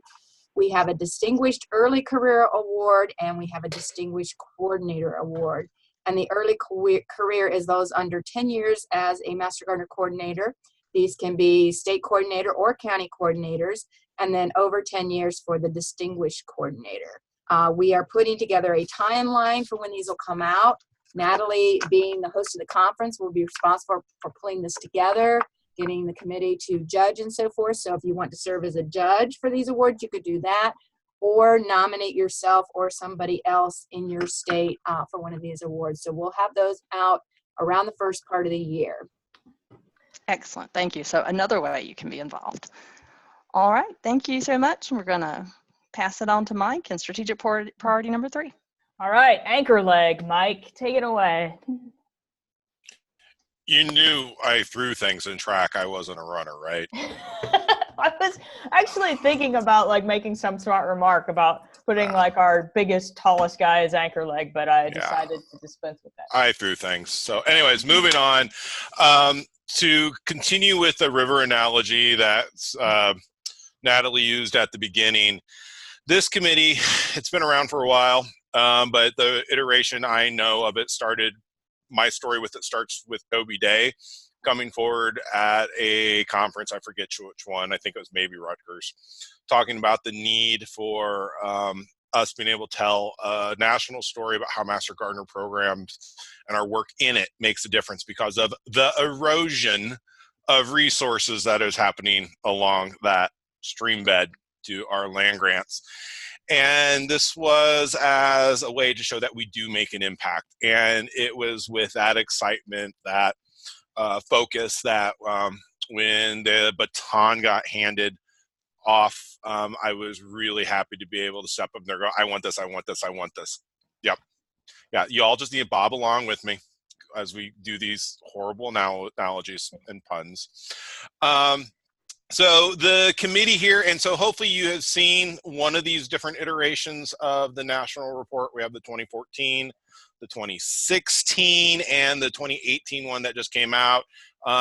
We have a Distinguished Early Career Award, and we have a Distinguished Coordinator Award. And the early career is those under 10 years as a Master Gardener coordinator. These can be state coordinator or county coordinators, and then over 10 years for the Distinguished Coordinator. We are putting together a timeline for when these will come out. Natalie, being the host of the conference, will be responsible for pulling this together, getting the committee to judge and so forth. So if you want to serve as a judge for these awards, you could do that, or nominate yourself or somebody else in your state for one of these awards. So we'll have those out around the first part of the year. Excellent, thank you. So another way you can be involved. All right, thank you so much. We're gonna pass it on to Mike and strategic priority number 3. All right, anchor leg, Mike, take it away. You knew I threw things in track. I wasn't a runner, right? I was actually thinking about like making some smart remark about putting like our biggest, tallest guy as anchor leg, but I decided to dispense with that. I threw things. So anyways, moving on. To continue with the river analogy that Natalie used at the beginning, this committee, it's been around for a while, but the iteration I know of it started, my story with it starts with Toby Day coming forward at a conference, I forget which one, I think it was maybe Rutgers, talking about the need for us being able to tell a national story about how Master Gardener programs and our work in it makes a difference because of the erosion of resources that is happening along that stream bed to our land grants. And this was as a way to show that we do make an impact. And it was with that excitement, that focus, that when the baton got handed off, I was really happy to be able to step up there and go, I want this, I want this, I want this. Yep. Yeah, you all just need to bob along with me as we do these horrible analogies and puns. So the committee here, and so hopefully you have seen one of these different iterations of the national report. We have the 2014, the 2016, and the 2018 one that just came out.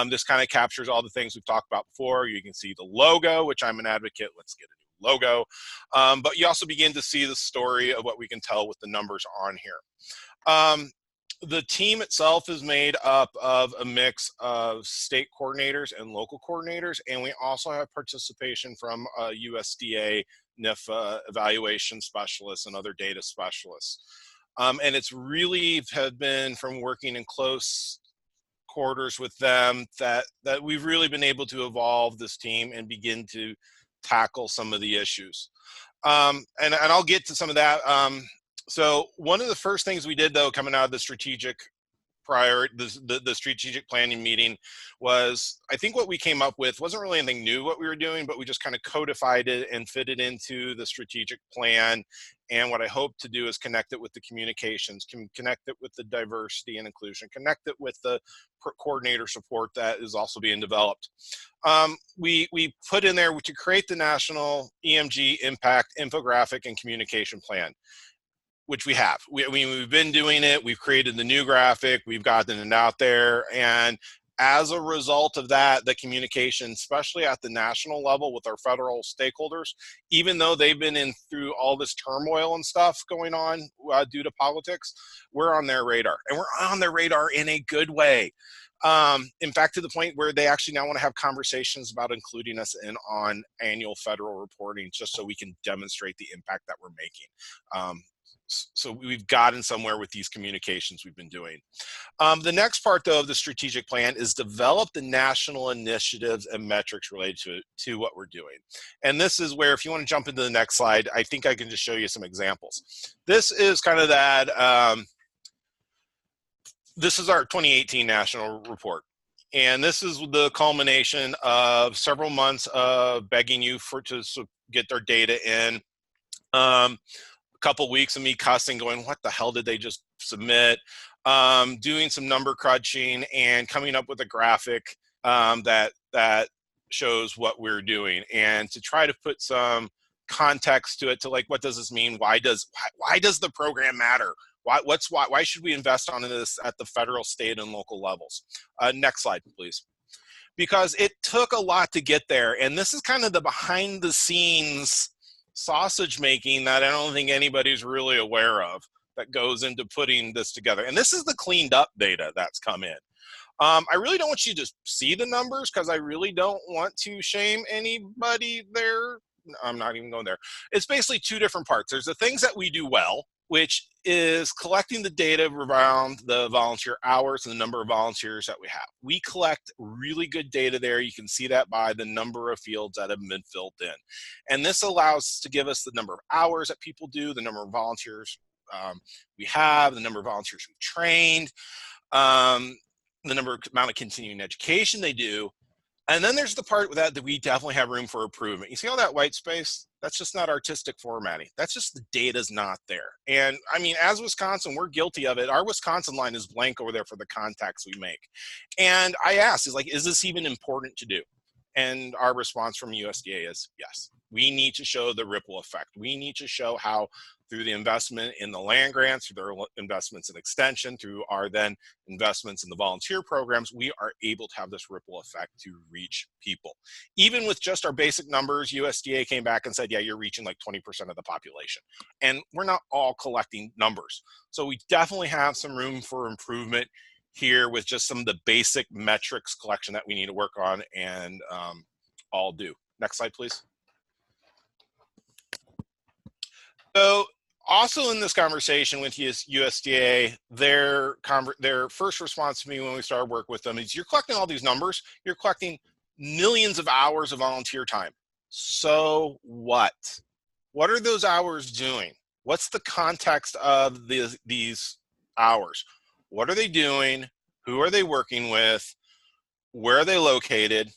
This kind of captures all the things we've talked about before. You can see the logo, which I'm an advocate. Let's get a new logo. But you also begin to see the story of what we can tell with the numbers on here. The team itself is made up of a mix of state coordinators and local coordinators, and we also have participation from USDA, NIFA evaluation specialists and other data specialists. And it's really have been from working in close quarters with them that we've really been able to evolve this team and begin to tackle some of the issues. And I'll get to some of that. So one of the first things we did, though, coming out of the strategic the strategic planning meeting was, I think what we came up with wasn't really anything new what we were doing, but we just kind of codified it and fit it into the strategic plan. And what I hope to do is connect it with the communications, connect it with the diversity and inclusion, connect it with the coordinator support that is also being developed. We put in there to create the national EMG impact infographic and communication plan, which we have. We've been doing it. We've created the new graphic. We've gotten it out there. And as a result of that, the communication, especially at the national level with our federal stakeholders, even though they've been through all this turmoil and stuff going on due to politics, we're on their radar. And we're on their radar in a good way. In fact, to the point where they actually now want to have conversations about including us in on annual federal reporting, just so we can demonstrate the impact that we're making. So we've gotten somewhere with these communications we've been doing. The next part, though, of the strategic plan is develop the national initiatives and metrics related to what we're doing. And this is where, if you want to jump into the next slide, I think I can just show you some examples. This is kind of that, this is our 2018 national report. And this is the culmination of several months of begging you to get their data in. Couple weeks of me cussing, going, what the hell did they just submit? Doing some number crunching and coming up with a graphic that shows what we're doing, and to try to put some context to it, to like, what does this mean? Why does the program matter? Why should we invest on this at the federal, state, and local levels? Next slide, please. Because it took a lot to get there, and this is kind of the behind the scenes sausage making that I don't think anybody's really aware of that goes into putting this together. And this is the cleaned up data that's come in. I really don't want you to see the numbers because I really don't want to shame anybody there. I'm not even going there. It's basically two different parts. There's the things that we do well, which is collecting the data around the volunteer hours and the number of volunteers that we have. We collect really good data there. You can see that by the number of fields that have been filled in. And this allows to give us the number of hours that people do, the number of volunteers we have, the number of volunteers we've trained, the amount of continuing education they do. And then there's the part that we definitely have room for improvement. You see all that white space? That's just not artistic formatting. That's just the data's not there. And I mean, as Wisconsin, we're guilty of it. Our Wisconsin line is blank over there for the contacts we make. And I asked, is this even important to do? And our response from USDA is yes. We need to show the ripple effect. We need to show how through the investment in the land grants, through their investments in extension, through our then investments in the volunteer programs, we are able to have this ripple effect to reach people. Even with just our basic numbers, USDA came back and said, yeah, you're reaching like 20% of the population. And we're not all collecting numbers. So we definitely have some room for improvement here with just some of the basic metrics collection that we need to work on, and all do. Next slide, please. So Also in this conversation with USDA, their first response to me when we started work with them is, you're collecting all these numbers, you're collecting millions of hours of volunteer time. So what? What are those hours doing? What's the context of these hours? What are they doing? Who are they working with? Where are they located?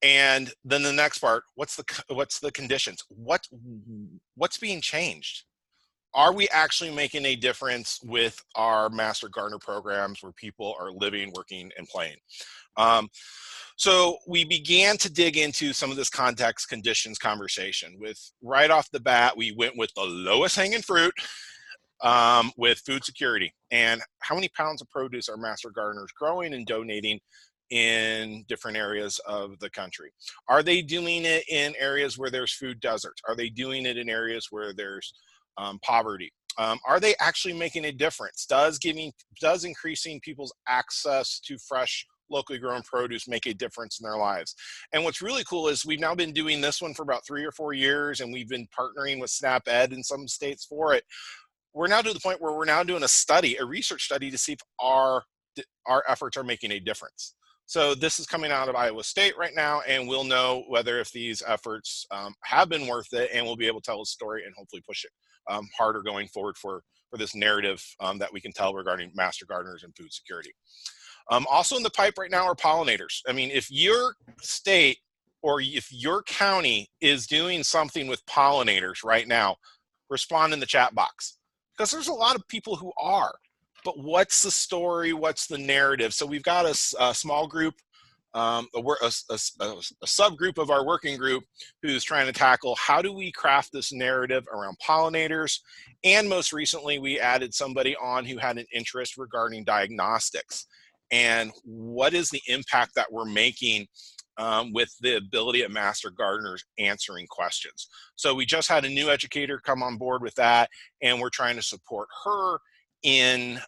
And then the next part, what's the conditions? What's being changed? Are we actually making a difference with our Master Gardener programs where people are living, working, and playing? So we began to dig into some of this context conditions conversation. With right off the bat, we went with the lowest hanging fruit with food security, and how many pounds of produce are Master Gardeners growing and donating in different areas of the country. Are they doing it in areas where there's food deserts? Are they doing it in areas where there's poverty? Are they actually making a difference? Does increasing people's access to fresh, locally grown produce make a difference in their lives? And what's really cool is we've now been doing this one for about 3 or 4 years, and we've been partnering with SNAP Ed in some states for it. We're now to the point where we're now doing a research study to see if our efforts are making a difference. So this is coming out of Iowa State right now, and we'll know whether if these efforts have been worth it, and we'll be able to tell a story and hopefully push it harder going forward for this narrative that we can tell regarding Master Gardeners and food security. Also in the pipe right now are pollinators. I mean, if your state or if your county is doing something with pollinators right now, respond in the chat box, because there's a lot of people who are. But what's the story? What's the narrative? So we've got a small group, a subgroup of our working group who's trying to tackle how do we craft this narrative around pollinators. And most recently, we added somebody on who had an interest regarding diagnostics and what is the impact that we're making with the ability of Master Gardeners answering questions. So we just had a new educator come on board with that, and we're trying to support her in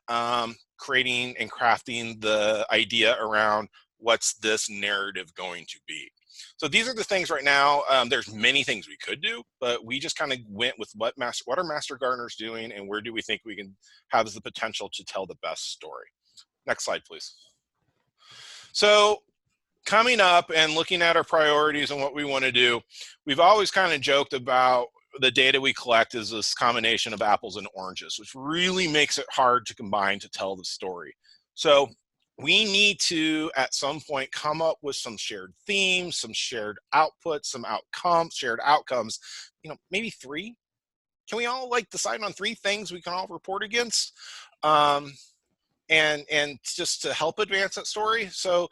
creating and crafting the idea around what's this narrative going to be. So these are the things right now. There's many things we could do, but we just kind of went with what are Master Gardeners doing, and where do we think we can have the potential to tell the best story. Next slide, please. So coming up and looking at our priorities and what we want to do, we've always kind of joked about the data we collect is this combination of apples and oranges, which really makes it hard to combine to tell the story. So we need to, at some point, come up with some shared themes, some shared outputs, some shared outcomes, maybe 3. Can we all decide on 3 things we can all report against? And just to help advance that story. So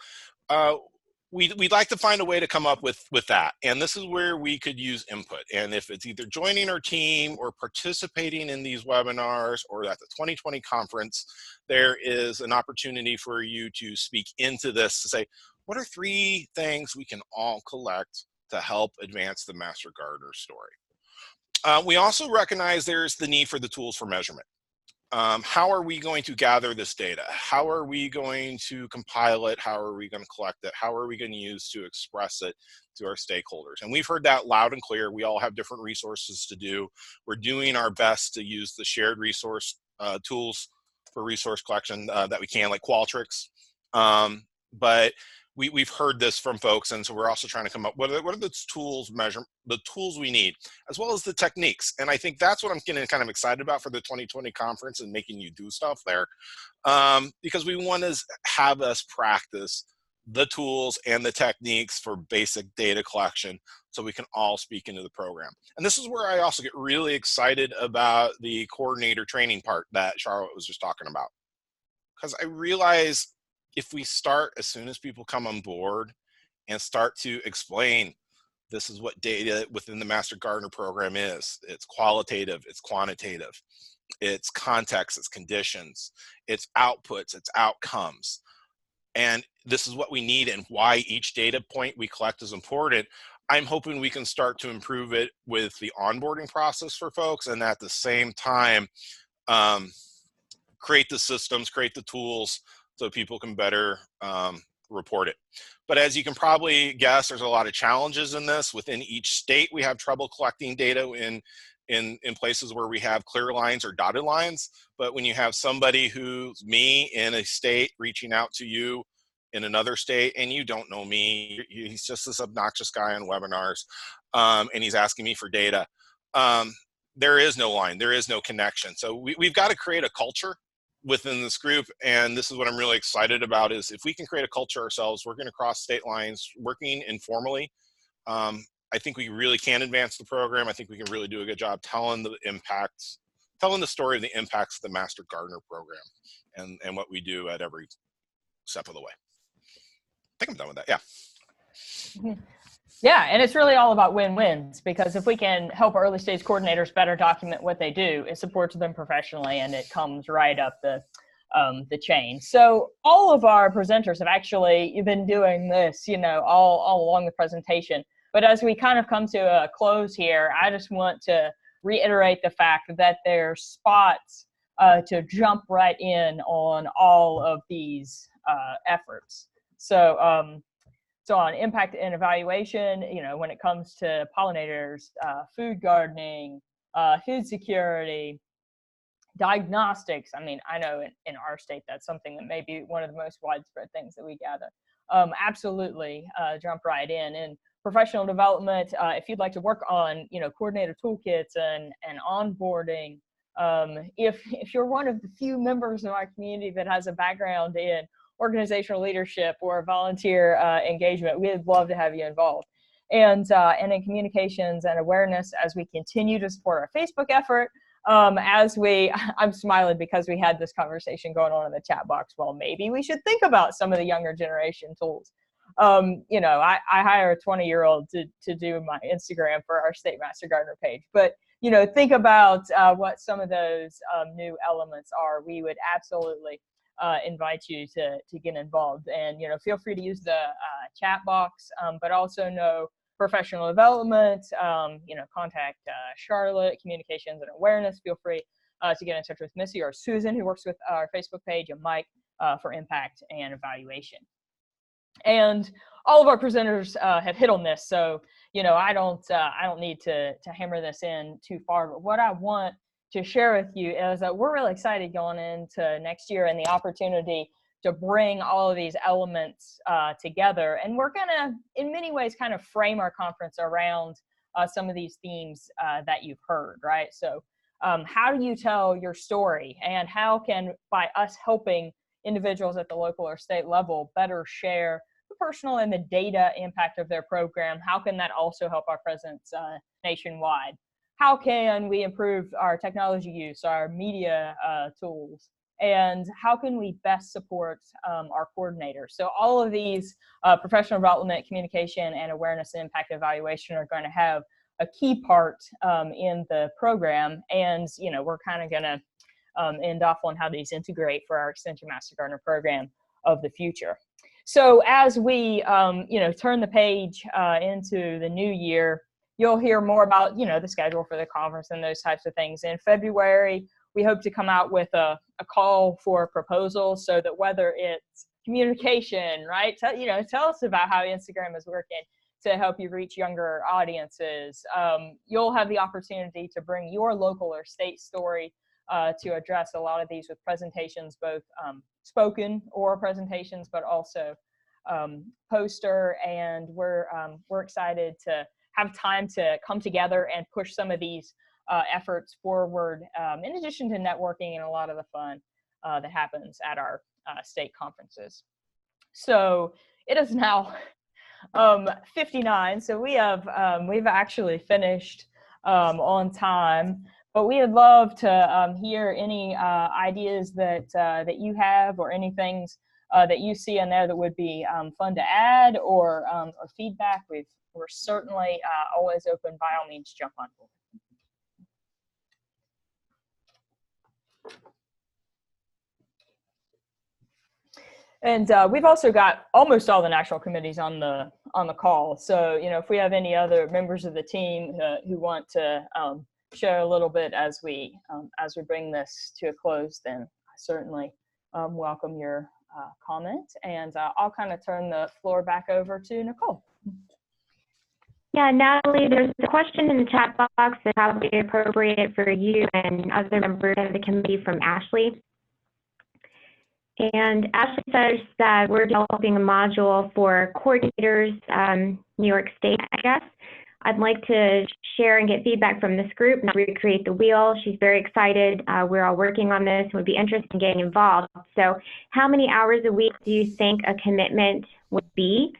we'd like to find a way to come up with that. And this is where we could use input. And if it's either joining our team or participating in these webinars or at the 2020 conference, there is an opportunity for you to speak into this to say, what are 3 things we can all collect to help advance the Master Gardener story? We also recognize there's the need for the tools for measurement. How are we going to gather this data? How are we going to compile it? How are we going to collect it? How are we going to use to express it to our stakeholders? And we've heard that loud and clear. We all have different resources to do. We're doing our best to use the shared resource tools for resource collection that we can, like Qualtrics. But we've heard this from folks, and so we're also trying to come up with what are the tools we need, as well as the techniques. And I think that's what I'm getting kind of excited about for the 2020 conference and making you do stuff there, because we want to have us practice the tools and the techniques for basic data collection so we can all speak into the program. And this is where I also get really excited about the coordinator training part that Charlotte was just talking about, because I realize if we start as soon as people come on board and start to explain, this is what data within the Master Gardener program is. It's qualitative, it's quantitative, it's context, it's conditions, it's outputs, it's outcomes. And this is what we need and why each data point we collect is important. I'm hoping we can start to improve it with the onboarding process for folks, and at the same time, create the systems, create the tools so people can better report it. But as you can probably guess, there's a lot of challenges in this. Within each state, we have trouble collecting data in places where we have clear lines or dotted lines. But when you have somebody who's me in a state reaching out to you in another state, and you don't know me, he's just this obnoxious guy on webinars, and he's asking me for data. There is no line, there is no connection. So we've got to create a culture within this group, and this is what I'm really excited about, is if we can create a culture ourselves, working across state lines, working informally, I think we really can advance the program. I think we can really do a good job telling the impacts, telling the story of the impacts of the Master Gardener program and what we do at every step of the way. I think I'm done with that, yeah. Yeah, and it's really all about win-wins, because if we can help early stage coordinators better document what they do, it supports them professionally and it comes right up the chain. So all of our presenters have actually been doing this, you know, all along the presentation. But as we kind of come to a close here, I just want to reiterate the fact that there's spots to jump right in on all of these efforts. So on impact and evaluation, you know, when it comes to pollinators, food gardening, food security, diagnostics. I mean, I know in our state, that's something that may be one of the most widespread things that we gather. Absolutely jump right in. And professional development, if you'd like to work on, you know, coordinator toolkits and onboarding, if you're one of the few members of our community that has a background in organizational leadership or volunteer engagement, we'd love to have you involved. And in communications and awareness, as we continue to support our Facebook effort, I'm smiling because we had this conversation going on in the chat box. Well, maybe we should think about some of the younger generation tools. You know, I hire a 20-year-old to do my Instagram for our State Master Gardener page. But, you know, think about what some of those new elements are. We would absolutely invite you to get involved. And, you know, feel free to use the chat box, but also know professional development, you know, contact Charlotte, communications and awareness. Feel free to get in touch with Missy or Susan, who works with our Facebook page, and Mike for impact and evaluation. And all of our presenters have hit on this, so you know I don't need to hammer this in too far. But what I want to share with you is that we're really excited going into next year and the opportunity to bring all of these elements together. And we're gonna, in many ways, kind of frame our conference around some of these themes that you've heard, right? So how do you tell your story, and how can, by us helping individuals at the local or state level better share the personal and the data impact of their program, how can that also help our presence nationwide? How can we improve our technology use, our media tools, and how can we best support our coordinators? So all of these professional development, communication, and awareness and impact evaluation are going to have a key part in the program. And, you know, we're kind of going to end off on how these integrate for our Extension Master Gardener program of the future. So as we, you know, turn the page into the new year, you'll hear more about, you know, the schedule for the conference and those types of things. In February, we hope to come out with a call for proposals, so that whether it's communication, right? You know, tell us about how Instagram is working to help you reach younger audiences. You'll have the opportunity to bring your local or state story to address a lot of these with presentations, both spoken or presentations, but also poster. And we're excited to have time to come together and push some of these efforts forward, in addition to networking and a lot of the fun that happens at our state conferences. So it is now 59, so we have we've actually finished on time, but we would love to hear any ideas that that you have, or any things that you see in there that would be fun to add, or feedback. We're certainly always open. By all means, jump on board. And we've also got almost all the national committees on the call. So, you know, if we have any other members of the team who want to share a little bit as we bring this to a close, then I certainly welcome your comment, and I'll kind of turn the floor back over to Nicole. Yeah, Natalie, there's a question in the chat box that's probably appropriate for you and other members of the committee from Ashley. And Ashley says that we're developing a module for coordinators, New York State, I guess. I'd like to share and get feedback from this group, not recreate the wheel. She's very excited. We're all working on this and would be interested in getting involved. So how many hours a week do you think a commitment would be?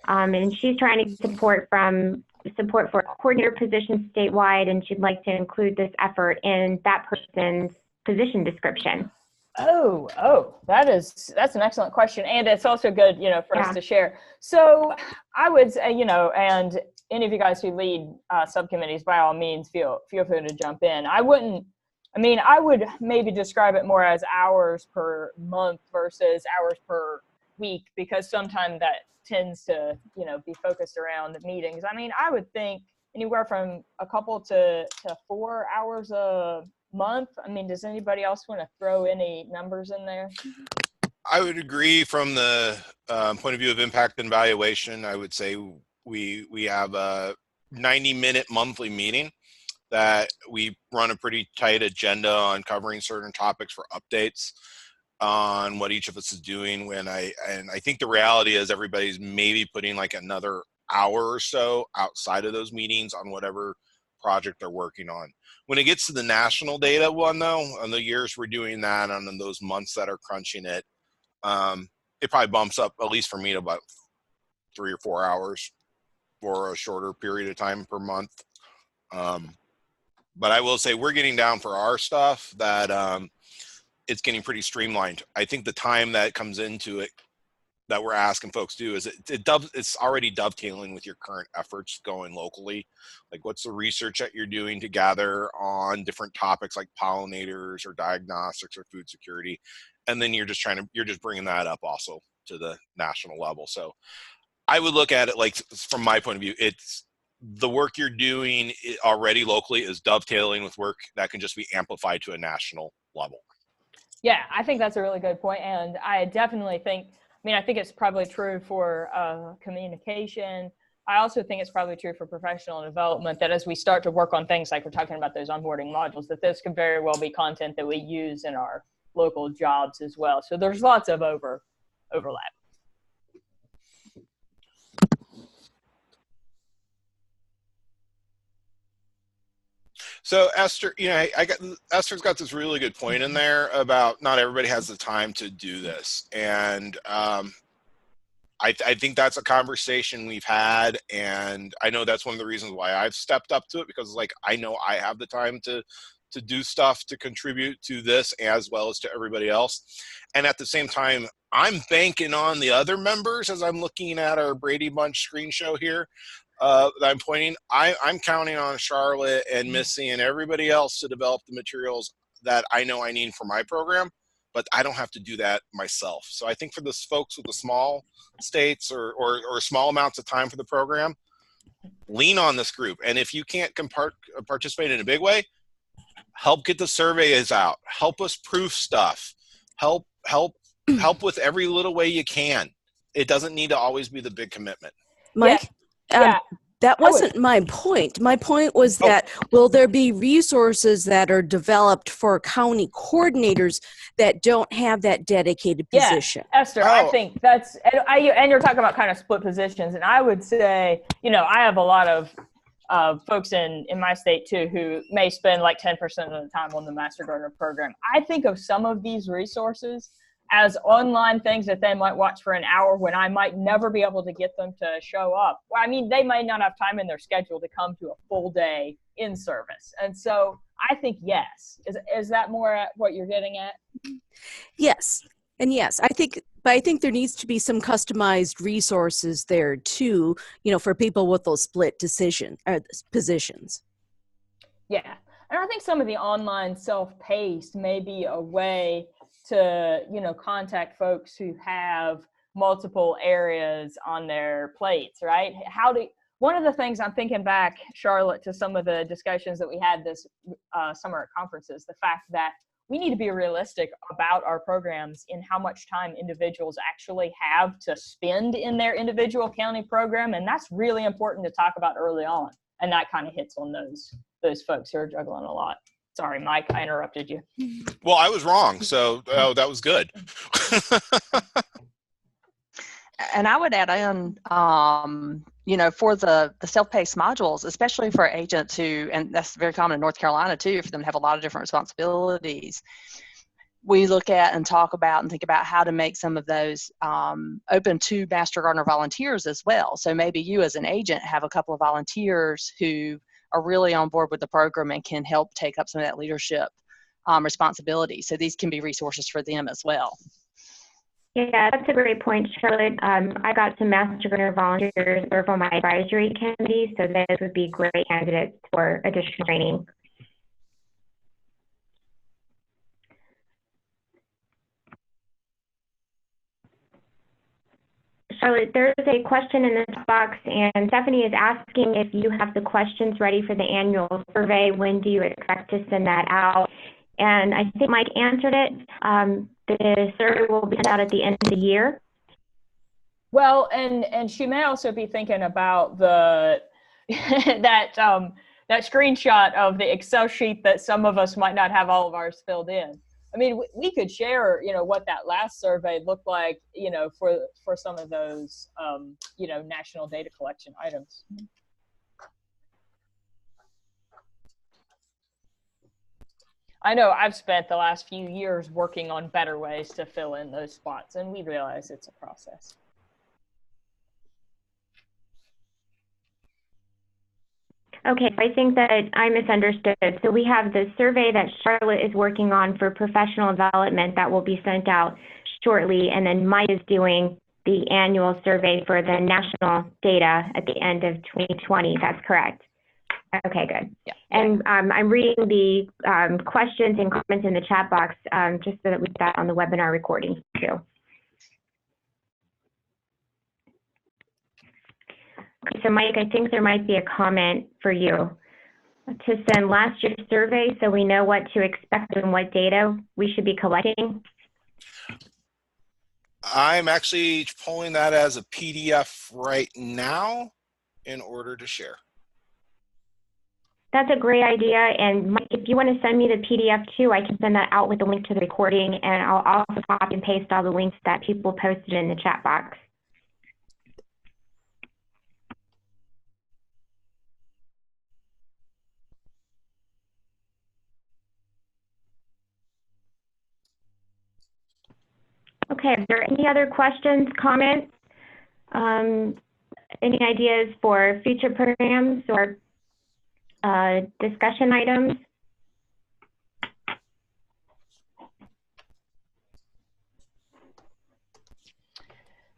And she's trying to get support for coordinator positions statewide, and she'd like to include this effort in that person's position description. That's an excellent question, and it's also good, for us to share. So I would say, and any of you guys who lead subcommittees, by all means, feel free to jump in. I would maybe describe it more as hours per month versus hours per week, because sometimes that tends to, be focused around the meetings. I would think anywhere from a couple to 4 hours a month. Does anybody else want to throw any numbers in there? I would agree from the point of view of impact and valuation. I would say we have a 90-minute monthly meeting that we run a pretty tight agenda on covering certain topics for updates on what each of us is doing. And I think the reality is everybody's maybe putting like another hour or so outside of those meetings on whatever project they're working on. When it gets to the national data one, though, on the years we're doing that, and on those months that are crunching it, it probably bumps up, at least for me, to about 3 or 4 hours for a shorter period of time per month. But I will say we're getting down for our stuff that it's getting pretty streamlined. I think the time that comes into it that we're asking folks to do is it's already dovetailing with your current efforts going locally. Like, what's the research that you're doing to gather on different topics like pollinators or diagnostics or food security, and then you're just bringing that up also to the national level. So I would look at it like, from my point of view, it's the work you're doing already locally is dovetailing with work that can just be amplified to a national level. Yeah, I think that's a really good point, and I definitely think. I think it's probably true for communication. I also think it's probably true for professional development, that as we start to work on things like we're talking about those onboarding modules, that this could very well be content that we use in our local jobs as well. So there's lots of overlap. So Esther, Esther's got this really good point in there about not everybody has the time to do this, and I think that's a conversation we've had, and I know that's one of the reasons why I've stepped up to it, because like I know I have the time to do stuff to contribute to this as well as to everybody else, and at the same time I'm banking on the other members as I'm looking at our Brady Bunch screen show here. That I'm pointing, I'm counting on Charlotte and Missy and everybody else to develop the materials that I know I need for my program, but I don't have to do that myself. So I think for those folks with the small states or small amounts of time for the program, lean on this group. And if you can't participate in a big way, help get the surveys out, help us proof stuff, help with every little way you can. It doesn't need to always be the big commitment. Mike? Yeah. That wasn't my point. My point was that will there be resources that are developed for county coordinators that don't have that dedicated position? Esther, I think that's, and you're talking about kind of split positions, and I would say, I have a lot of folks in my state too who may spend like 10% of the time on the Master Gardener program. I think of some of these resources as online things that they might watch for an hour when I might never be able to get them to show up. Well, they might not have time in their schedule to come to a full day in service. And so I think yes. Is that more at what you're getting at? Yes. And yes, I think there needs to be some customized resources there too, for people with those split positions. Yeah. And I think some of the online self-paced may be a way to, contact folks who have multiple areas on their plates, right? One of the things I'm thinking back, Charlotte, to some of the discussions that we had this summer at conferences, the fact that we need to be realistic about our programs in how much time individuals actually have to spend in their individual county program. And that's really important to talk about early on. And that kind of hits on those folks who are juggling a lot. Sorry, Mike, I interrupted you. Well, I was wrong, so that was good. And I would add in, for the self-paced modules, especially for agents who, and that's very common in North Carolina too, for them to have a lot of different responsibilities, we look at and talk about and think about how to make some of those open to Master Gardener volunteers as well. So maybe you as an agent have a couple of volunteers who are really on board with the program and can help take up some of that leadership responsibility. So these can be resources for them as well. Yeah, that's a great point, Charlotte. I got some Master Gardener volunteers serve on my advisory committee, so those would be great candidates for additional training. Charlotte, there's a question in this box, and Stephanie is asking if you have the questions ready for the annual survey. When do you expect to send that out? And I think Mike answered it. The survey will be sent out at the end of the year. Well, and she may also be thinking about the that screenshot of the Excel sheet that some of us might not have all of ours filled in. I mean, we could share, what that last survey looked like, for some of those, national data collection items. I know I've spent the last few years working on better ways to fill in those spots, and we realize it's a process. Okay, I think that I misunderstood. So we have the survey that Charlotte is working on for professional development that will be sent out shortly, and then Mike is doing the annual survey for the national data at the end of 2020. That's correct. Okay, good. Yeah. And I'm reading the questions and comments in the chat box just so that we get that on the webinar recording too. Okay, so Mike, I think there might be a comment for you to send last year's survey so we know what to expect and what data we should be collecting. I'm actually pulling that as a PDF right now in order to share. That's a great idea. And Mike, if you want to send me the PDF too, I can send that out with the link to the recording, and I'll also copy and paste all the links that people posted in the chat box. Okay, are there any other questions, comments, any ideas for future programs or discussion items?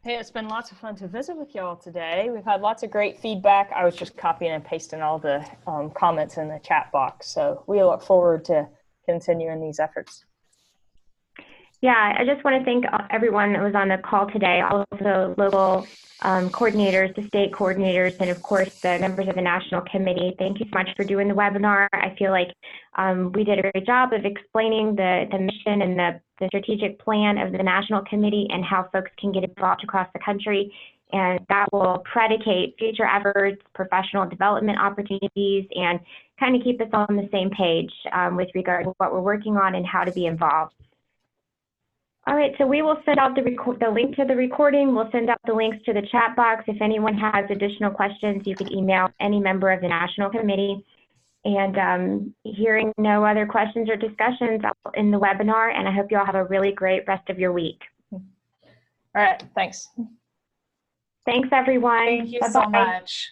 Hey, it's been lots of fun to visit with y'all today. We've had lots of great feedback. I was just copying and pasting all the comments in the chat box. So we look forward to continuing these efforts. Yeah, I just want to thank everyone that was on the call today, all of the local coordinators, the state coordinators, and of course the members of the national committee. Thank you so much for doing the webinar. I feel like we did a great job of explaining the mission and the strategic plan of the national committee and how folks can get involved across the country. And that will predicate future efforts, professional development opportunities, and kind of keep us on the same page with regard to what we're working on and how to be involved. All right, so we will send out the link to the recording. We'll send out the links to the chat box. If anyone has additional questions, you could email any member of the National Committee. And hearing no other questions or discussions, I'll end the webinar, and I hope you all have a really great rest of your week. All right, thanks. Thanks, everyone. Thank you Bye-bye. so much.